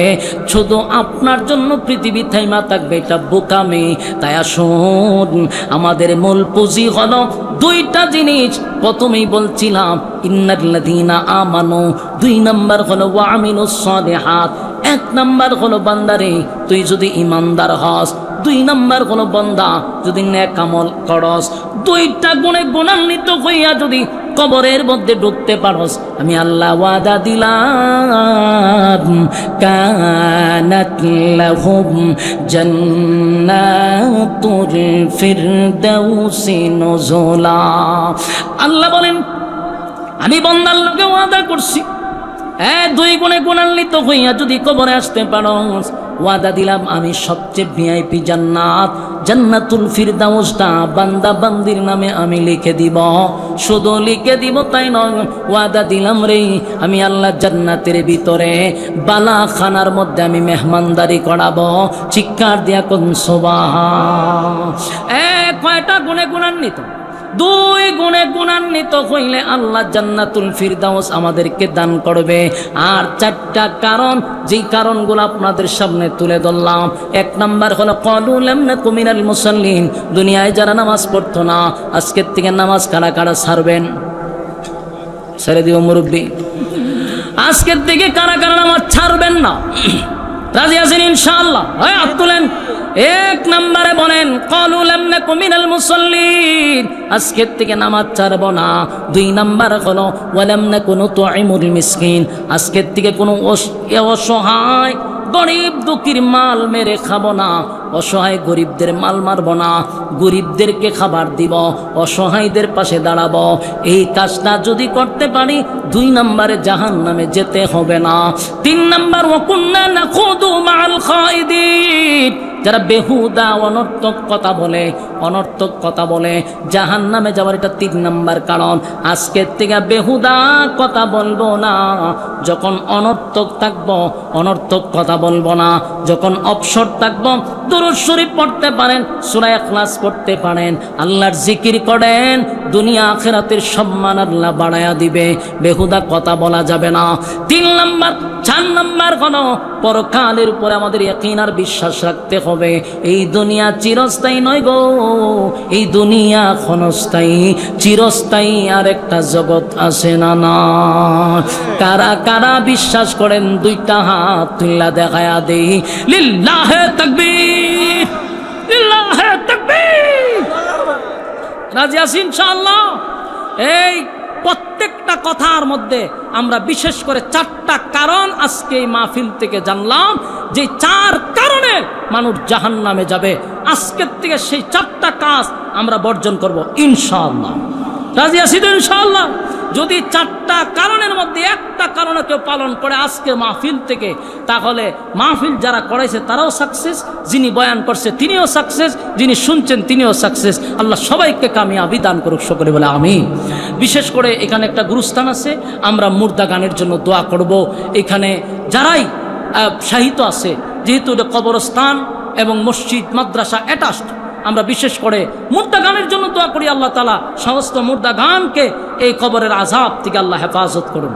শুধু আপনার জন্য পৃথিবী থাইমা থাকবে, এটা বোকামি। তাই আসুন, আমাদের মূল পুঁজি হলো 2টা জিনিস। প্রথমেই বলছিলাম ইন্নাল্লাযীনা আমানু, 2 নাম্বার হলো ওয়া আমিলুস সালিহাত। 1 নাম্বার হলো বান্দারে তুই যদি ইমানদার হস, 2 নাম্বার হলো বান্দা যদি নেক আমল করস। 2টা গুণে গুণান্বিত হইয়া যদি কবরের মধ্যে ঢুকতে পারস, আমি আল্লাহ ওয়াদা দিলাম কানাত লাহুম জান্নাতুল ফিরদাউসি নুজুলা। আল্লাহ বলেন আমি বান্দার লগে ওয়াদা করছি, 2 গুণে গুণান্বিত হইয়া যদি কবরে আসতে পারস, ওয়াদা দিলাম আমি সবচেয়ে ভিআইপি জান্নাত, জান্নাতুল ফিরদাউসটা বান্দা বান্দির নামে আমি লিখে দিব। শুধু লিখে দিব তাই নয়, ওয়াদা দিলাম রে আমি আল্লাহ জান্নাতের ভিতরে বালাখানার মধ্যে আমি মেহমানদারি করাবো। চিৎকার দিয়া কোন সুবহান। কয়টা গুণে গুণান্বিত? 2 গুণে গুণান্বিত হইলে আল্লাহ জান্নাতুল ফিরদাউস আমাদেরকে দান করবে। আর 4টা কারণ, যেই কারণগুলো আপনাদের সামনে তুলে ধরলাম। 1 নাম্বার হলো ক্বালু লাম নাকু মিনাল মুসাল্লিন। দুনিয়ায় যারা নামাজ পড়তো না, আজকের থেকে নামাজ কারা কারা ছাড়বেন? ছেড়ে দিও মুরব্বী। আজকের থেকে কারা কারা নামাজ ছাড়বেন না? রাজি আছেন ইনশাআল্লাহ? হাত তুলেন। 1 নম্বরে বলেন ক্বালু লাম নাকু মিনাল মুসাল্লিন, আজকের থেকে নামাজ ছাড়বো না। 2 নাম্বার হলো ওয়া লাম নাকু নুতঈমুল মিসকিন, আজকের থেকে কোনো অসহায় গরিব দুঃখীর মাল মেরে খাবো না, অসহায় গরিবদের মাল মারবো না, গরিবদেরকে খাবার দিব, অসহায়দের পাশে দাঁড়াবো। এই কাজটা যদি করতে পারি 2 নম্বরে জাহান্নামে যেতে হবে না। 3 নাম্বার ওয়া কুন্না নাখুদু মাআল খাইদিন, যারা বেহুদা অনর্থক কথা বলে জাহান্নামে যাওয়ার, এটা 3 নাম্বার কারণ। আজকের থেকে বেহুদা কথা বলবো না, যখন অনর্থক থাকবো অনর্থক কথা বলবো না, যখন অবসর থাকবো দুরূদ শরীফ পড়তে পারেন, সূরা ইখলাস পড়তে পারেন, আল্লাহর জিকির করেন, দুনিয়া আখিরাতের সম্মান আল্লাহ বাড়ায়া দিবে। বেহুদা কথা বলা যাবে না। 4 নাম্বার হলো পরকালের উপরে আমাদের ইয়াকিন আর বিশ্বাস রাখতে হবে। এই দুনিয়া চিরস্থায়ী নয় গো, এই দুনিয়া ক্ষণস্থায়ী, চিরস্থায়ী আর একটা জগৎ আছে না না? কারা কারা বিশ্বাস করেন 2টা হাত তুল্লা দেখায়া দেই। লিল্লাহে তাকবীর, লিল্লাহে তাকবীর। রাজি আছি ইনশাআল্লাহ? এই প্রত্যেকটা কথার মধ্যে আমরা বিশেষ করে 4টা কারণ আজকে এই মাহফিল থেকে জানলাম, যে 4 কারণে মানুষ জাহান্নামে যাবে। আজকের থেকে সেই 4টা কাজ আমরা বর্জন করব ইনশাআল্লাহ। রাজি আছি তো ইনশাআল্লাহ? যদি 4টা কারণের মধ্যে একটা কারণে কেউ পালন করে আজকে মাহফিল থেকে, তাহলে মাহফিল যারা করাইছে তারাও সাকসেস, যিনি বয়ান করছে তিনিও সাকসেস, যিনি শুনছেন তিনিও সাকসেস। আল্লাহ সবাইকে কামিয়াবি দান করুক, সকলে বলে আমিন। বিশেষ করে এখানে একটা গুরুস্থান আছে, আমরা মুর্দা গানের জন্য দোয়া করব। এখানে যারাই শাহিত আছে, যেহেতু এটা কবরস্থান এবং মসজিদ মাদ্রাসা অ্যাটাচড, আমরা বিশেষ করে মুর্দা গানের জন্য দোয়া করি। আল্লাহ তাআলা সমস্ত মুর্দা গানকে এই কবরের আযাব থেকে আল্লাহ হেফাজত করুন।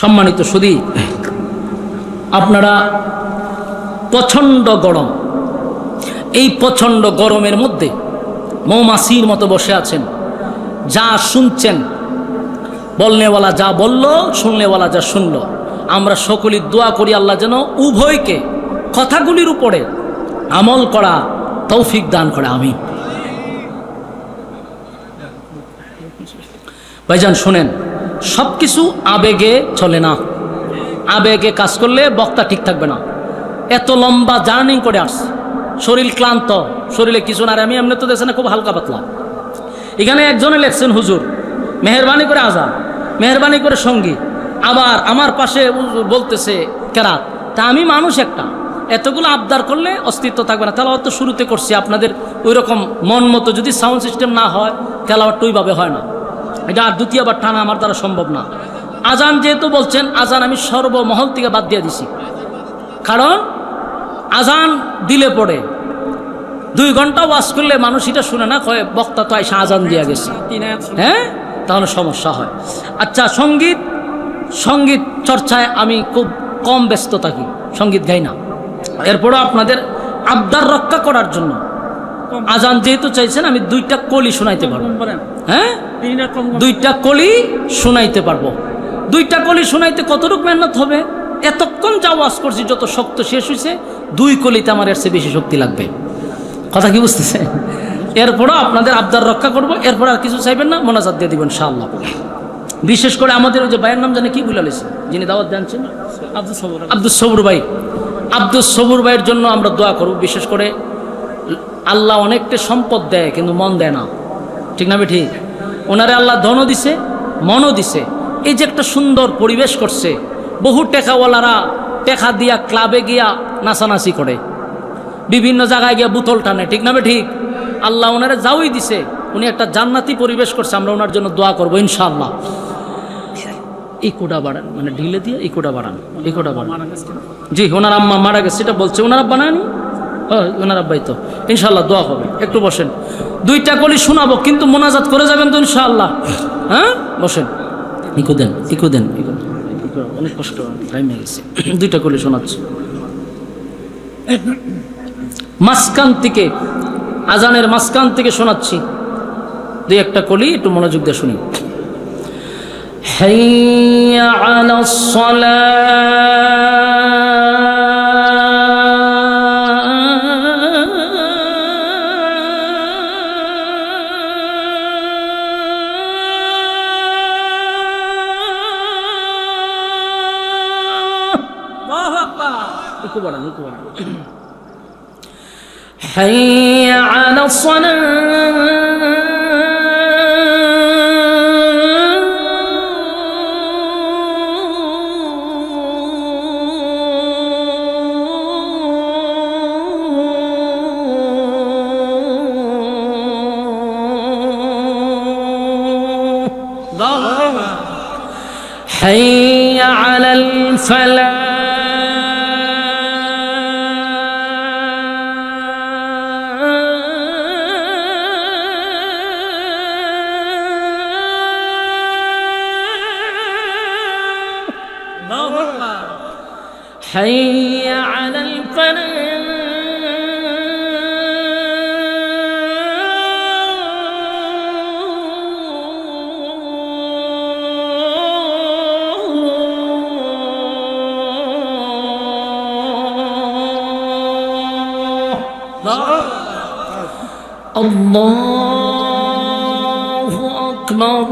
সম্মানিত সুধী, আপনারা প্রচণ্ড গরম, এই প্রচণ্ড গরমের মধ্যে মৌমাছির মতো বসে আছেন। যা শুনছেন, বলনেওয়ালা যা বলল, শুননেওয়ালা যা শুনল, আমরা সকলেই দোয়া করি আল্লাহ যেন উভয়কে কথাগুলির উপরে আমল করা তৌফিক দান করে, আমিন। ভাইজান শুনেন, সব কিছু আবেগে চলে না। আবেগে কাজ করলে বক্তা ঠিক থাকবে না। এত লম্বা জার্নি করে আসছে, শরীর ক্লান্ত, শরীরে কিছু না। আর আমি এমনি তো দেখছি না, খুব হালকা পাতলা। এখানে একজনে লেখছেন, হুজুর মেহরবানি করে আজান, মেহরবানি করে সঙ্গীত, আবার আমার পাশে বলতেছে কেরাত। তা আমি মানুষ একটা, এতগুলো আবদার করলে অস্তিত্ব থাকবে না। তেলাওয়াত তো শুরুতে করছি, আপনাদের ওই রকম মন মতো যদি সাউন্ড সিস্টেম না হয়, তেলাওয়াতটা ওইভাবে হয় না। এটা আর দ্বিতীয়বার টানা আমার দ্বারা সম্ভব না। আজান যেহেতু বলছেন, আজান আমি সর্বমহল থেকে বাদ দিয়ে দিছি। কারণ আজান দিলে পড়ে 2 ঘন্টা ওয়াজ করলে মানুষ এটা শুনে না, কয়ে বক্তা তো আইসা আজান দিয়ে গেছে, হ্যাঁ, তাহলে সমস্যা হয়। আচ্ছা, সঙ্গীত চর্চায় আমি খুব কম ব্যস্ত থাকি, সঙ্গীত গাই না। এরপরও আপনাদের আবদার রক্ষা করার জন্য আজান যেহেতু চাইছেন, আমি 2টা কলি শোনাইতে পারবো। হ্যাঁ, 2টা কলি শোনাইতে পারবো। 2টা কলি শোনাইতে কতটুকু মেহনত হবে? এতক্ষণ যা ওয়াজ করছি, যত শক্ত শেষ হয়েছে, 2 কলিতে আমার এর চেয়ে বেশি শক্তি লাগবে। কথা কি বুঝতেছে? এরপরও আপনাদের আবদার রক্ষা করব। এরপর আর কিছু চাইবেন না, মোনাজাত দিয়ে দিবেন ইনশাআল্লাহ। বিশেষ করে আমাদের ওই যে ভাইয়ের নাম জানে কি ভুলে গেছে, যিনি দাওয়াত জানছেন, আব্দুল সবুর ভাই। আব্দুল সবুর ভাইয়ের জন্য আমরা দোয়া করব। বিশেষ করে আল্লাহ অনেকটা সম্পদ দেয়, কিন্তু মন দেয় না, ঠিক না? ঠিক। ওনারে আল্লাহ ধনও দিছে, মনও দিছে। এই যে একটা সুন্দর পরিবেশ করছে, বহু টেকাওয়ালারা টেকা দিয়া ক্লাবে গিয়া নাচানাচি করে, বিভিন্ন জায়গায় গিয়া বোতল টানে, ঠিক না? ঠিক। আল্লাহ ওনারে যাওই দিছে, উনি একটা জান্নাতি পরিবেশ করছে। আমরা ওনার জন্য দোয়া করবো ইনশাআল্লাহ। ইকোটা বাড়ান, মানে ঢিলে দিয়ে ইকোটা বাড়ান, ইকোটা বাড়ান। জি, ওনার আম্মা মারা গেছে, সেটা বলছে। ওনার আব্বা নানি, ওনার আব্বাই তো। ইনশাআল্লাহ দোয়া হবে। একটু বসেন, 2টা কলি শোনাবো, কিন্তু মোনাজাত করে যাবেন তো ইনশাআল্লাহ। হ্যাঁ, বসেন। ইকো দেন, ইকো দেন, ইকো। অনেক কষ্ট, টাইম হয়ে গেছে। 2টা কলি শোনাচ্ছি। মাঝখান থেকে, আজানের মাঝখান থেকে শোনাচ্ছি 2-1টা কলি, একটু মনোযোগ দিয়ে শুনি। হাইয়া আলাস সালাহ, حي على الصلاة حي على الفلاح حي على الفلاح আল্লাহু আকবার।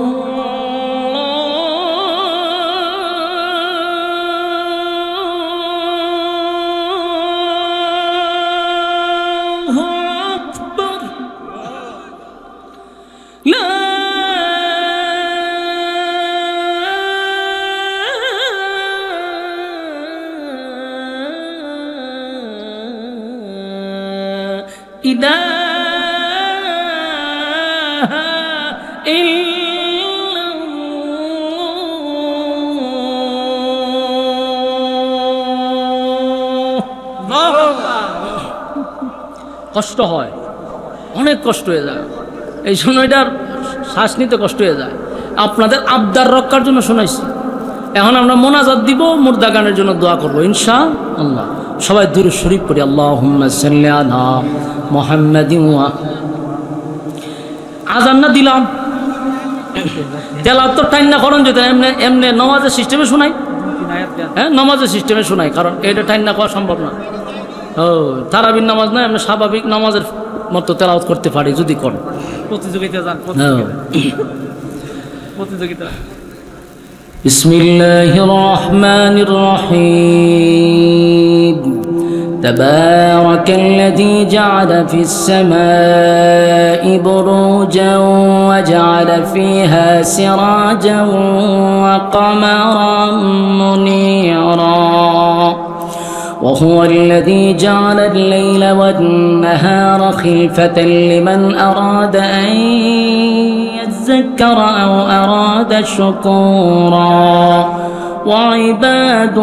কষ্ট হয়, অনেক কষ্ট হয়ে যায়, এই সময়টার শ্বাস নিতে কষ্ট হয়ে যায়। আপনাদের আবদার রক্ষার জন্য শোনাইছি। এখন আমরা মোনাজাত দিব, মুর্দা গানের জন্য দোয়া করবো ইনশাআল্লাহ। সবাই দুরূদ শরীফ পড়ি। আল্লাহুম্মা সাল্লি আলা মুহাম্মাদিন ওয়া। আজান না দিলাম, তেলাওয়াত তো টাইম না করুন, যেতে এমনি এমনি নামাজের সিস্টেমে শোনাই। হ্যাঁ, নামাজের সিস্টেমে শোনাই, কারণ এটা টাইম না করা সম্ভব না। ও তারাবির নামাজ না, এমনি স্বাভাবিক নামাজের মতো তেলাওয়াত করতে পারি যদি করেন। প্রতিযোগিতা যান, প্রতিযোগিতা। বিসমিল্লাহির রহমানির রহিম। তাবারাকাল্লাযী জা'আলা ফিস সামাই বুরুজান ওয়া জা'আলা ফীহা সিরাজান ওয়া কামারান মুনীরা। وهو الذي جعل الليل والنهار خلفة لمن أراد أن يذكر أو أراد شكورا. وعباد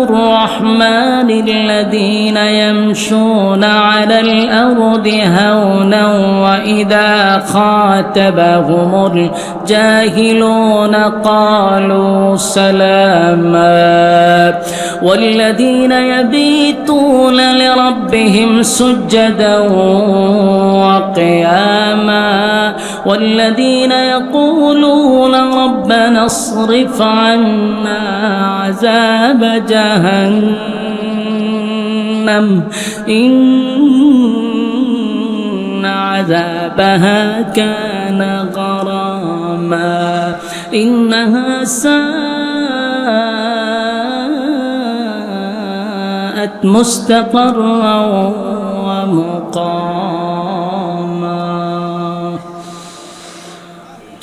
الرحمن الذين يمشون على الأرض هونا وإذا خاطبهم الجاهلون قالوا سلاما. والذين يبيتون لربهم سجدا وقياما. والذين يقولون ربنا اصرف عنا عذاب جهنم إن عذابها كان غراما إنها ساءت مستقرا ومقاما.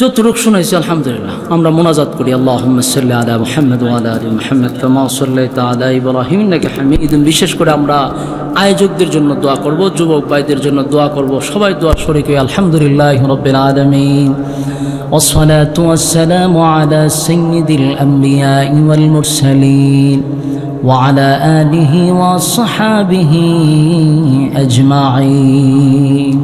যতটুকু শুনাইছি আলহামদুলিল্লাহ। আমরা মোনাজাত করি। আল্লাহুম্মা সাল্লি আলা মুহাম্মাদ ওয়া আলা আলি মুহাম্মাদ কামা সাল্লাইতা আলা ইব্রাহিম ইন্নাকা হামিদুম। বিশেষ করে আমরা আয়োজকদের জন্য দোয়া করব, যুবক ভাইদের জন্য দোয়া করব। সবাই দোয়া শরীক হই। আলহামদুলিল্লাহি রাব্বিল আলামিন ওয়াসসালাতু ওয়াসসালামু আলা সাইয়্যিদিল আমবিয়া ওয়াল মুরসালিন ওয়া আলা আলিহি ওয়া সাহবিহি আজমাইন।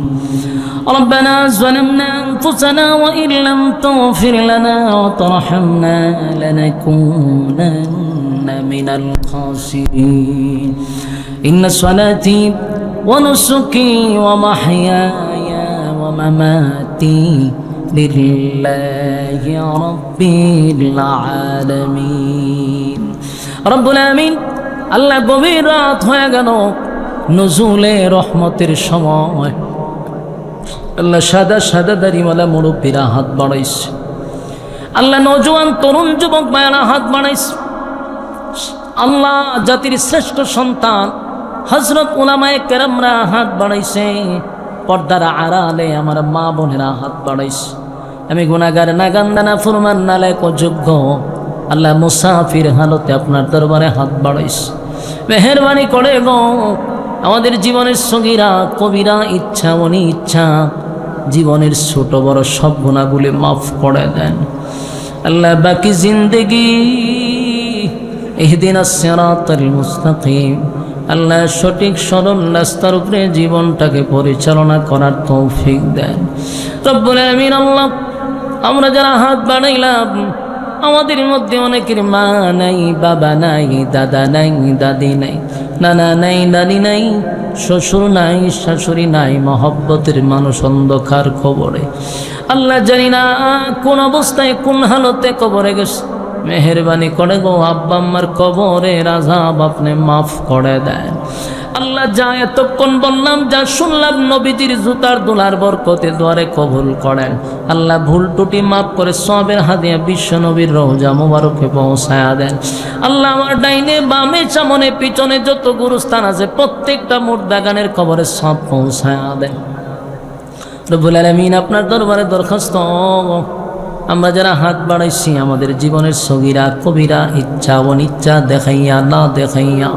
ربنا ظلمنا أنفسنا وإن لم تغفر لنا وترحمنا لنكونن من الخاسرين. إن صلاتي ونسكي ومحياي ومماتي لله رب العالمين. رب العالمين আল্লাহ গভীর রাত হয়ে গেল, নজুলে রহমতের সময়। আল্লাহ সাদা সাদা দাড়িওয়ালা মুরব্বীরা হাত বাড়াইছে। আল্লাহ নওজোয়ান তরুণ যুবক ভাইয়েরা হাত বাড়াইছে। আল্লাহ জাতির শ্রেষ্ঠ সন্তান হযরত উলামায়ে কেরামরা হাত বাড়াইছে। পর্দার আড়ালে আমার মা বোনেরা হাত বাড়াইছে। আমি গুনাহগার নাগান্দা নাফরমান নালায়েক অযোগ্য আল্লাহ মুসাফির হালতে আপনার দরবারে হাত বাড়াইছে। মেহেরবানি করে গো আমাদের জীবনের সগীরা কবিরা ইচ্ছা অনিচ্ছা জীবনের ছোট বড় সব গুনাহগুলি মাফ করে দেন আল্লাহ। বাকি জিন্দেগি ইহদিনাস সিরাতাল মুস্তাকিম আল্লাহ সঠিক সরল রাস্তার উপরে জীবনটাকে পরিচালনা করার তৌফিক দেন রব্বুল আমিন। আল্লাহ আমরা যারা হাত বাড়াইলাম আমাদের মধ্যে অনেকের মা নাই, বাবা নাই, দাদা নাই, দাদি নাই, নানা নাই, নানি নাই, শ্বশুর নাই, শাশুড়ি নাই, মহব্বতের মানুষ অন্ধকার কবরে। আল্লাহ জানি না কোন অবস্থায় কোন হালতে কবরে গেছে। মেহেরবানি করে গো আব্বা আম্মার কবরের আযাব আপনি মাফ করে দেন। আল্লাহ যা এতক্ষণ বললাম, যা শুনলাম, নবীজির জুতার দোলার বরকতে দুয়ারে কবুল করেন। আল্লাহ ভুল ত্রুটি মাফ করে সবের হাদিয়া বিশ্ব নবীর রওজা মুবারকে পৌঁছায়া দেন। আল্লাহ আমার ডাইনে বামে সামনে পিছনে যত গুরুস্থান আছে প্রত্যেকটা মুর্দাগানের কবরে সব পৌঁছায়া দেন। রব্বুল আলামিন আপনার দরবারে দরখাস্ত, আমরা যারা হাত বাড়াইছি আমাদের জীবনের সগীরা কবিরা ইচ্ছা অনিচ্ছা দেখাইয়া না দেখাইয়া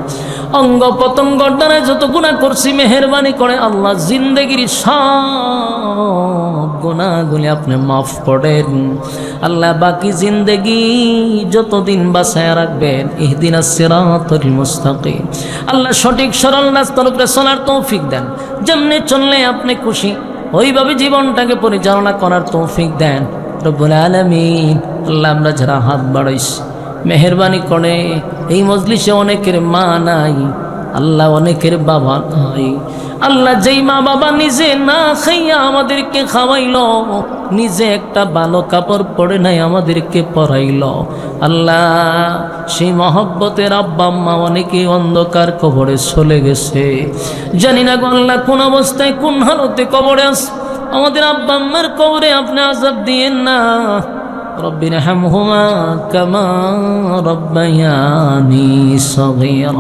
অঙ্গ পতঙ্গর দ্বারা যত গুনাহ করছি মেহেরবানি করে আল্লাহ জিন্দেগির সব গুনাহগুলি আপনি মাফ করেন। আল্লাহ বাকি জিন্দেগি যতদিন বাঁচায়া রাখবেন ইহদিনাস সিরাতাল মুস্তাকিম। আল্লাহ সঠিক সরল রাস্তার উপরে চলার তৌফিক দেন। যেমনি চললে আপনি খুশি ওইভাবে জীবনটাকে পরিচালনা করার তৌফিক দেন রব্বুল আলামিন। আল্লাহ আমরা যারা হাত বাড়াইছি মেহেরবানি করে, এই মজলিসে অনেকের মা নাই, আল্লাহ অনেকের বাবা নাই। আল্লাহ যেই মা বাবা নিজে না খাইয়া আমাদেরকে খাওয়াইল, নিজে একটা ভালো কাপড় পরে নাই আমাদেরকে পরাইল, আল্লাহ সেই মহব্বতের আব্বা আম্মা অনেকে অন্ধকার কবরে চলে গেছে। জানি না গো আল্লাহ কোন অবস্থায় কোন হালতে কবরে আছে। আমাদের আব্বা আম্মার কবরে আপনি আযাব দিয়েন না। রব্বির হামহুমা কামা রব্বায়ানি সগীরা,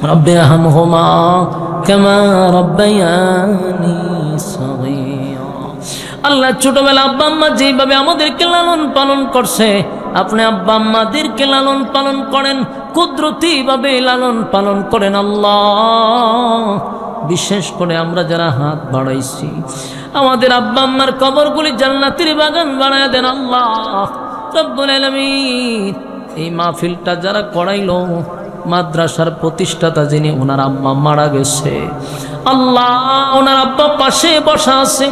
রব্বির হামহুমা কামা রব্বায়ানি সগীরা। আল্লাহ ছোটবেলা আব্বা আম্মা যেইভাবে আমাদেরকে লালন পালন করছে, আপনি আব্বা আম্মাদেরকে লালন পালন করেন, কুদরতি ভাবে লালন পালন করেন আল্লাহ। বিশেষ করে আমরা যারা হাত বাড়াইছি আমাদের আব্বা আম্মার কবরগুলি জান্নাতের বাগান বানায় দেন আল্লাহ রব্বুল আলামিন। এই মাহফিলটা যারা করাইলো, মাদ্রাসার প্রতিষ্ঠাতা যিনি, ওনার আম্মা মারা গেছে আল্লাহ, ওনার আব্বা পাশে বসা আছে।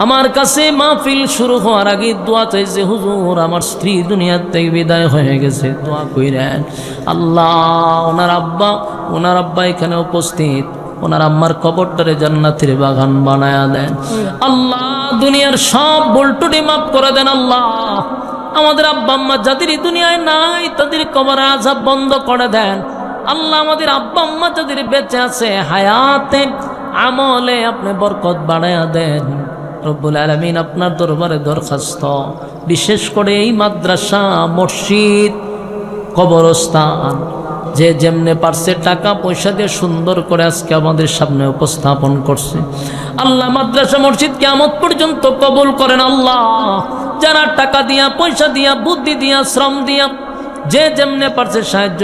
আমার কাছে মাহফিল শুরু হওয়ার আগে দোয়া চাইছে, হুজুর আমার স্ত্রী দুনিয়ার থেকে বিদায় হয়ে গেছে, দোয়া কইরেন আল্লাহ। ওনার আব্বা এখানে উপস্থিত, ওনার আম্মার কবরটারে জান্নাতের বাগান বানায়া দেন আল্লাহ। দুনিয়ার সব ভুলটুটি মাফ করে দেন আল্লাহ। আমাদের আব্বা আম্মা যাদের দুনিয়ায় নাই তাদের কবরে আযাব বন্ধ করে দেন আল্লাহ। আমাদের আব্বা আম্মা যাদের বেঁচে আছে হায়াতে আমলে আপনি বরকত বাড়ায়া দেন রব্বুল আলামিন। আপনার দরবারে দরখাস্ত, বিশেষ করে এই মাদ্রাসা মসজিদ কবরস্থান যে যেমনে পারছে টাকা পয়সা দিয়ে সুন্দর করে আজকে আমাদের সামনে উপস্থাপন করছে আল্লাহ, মাদ্রাসা মসজিদ কিয়ামত পর্যন্ত কবুল করেন আল্লাহ। যারা টাকা দিয়া পয়সা দিয়া বুদ্ধি দিয়া শ্রম দিয়া যে যেমনে পারছে সাহায্য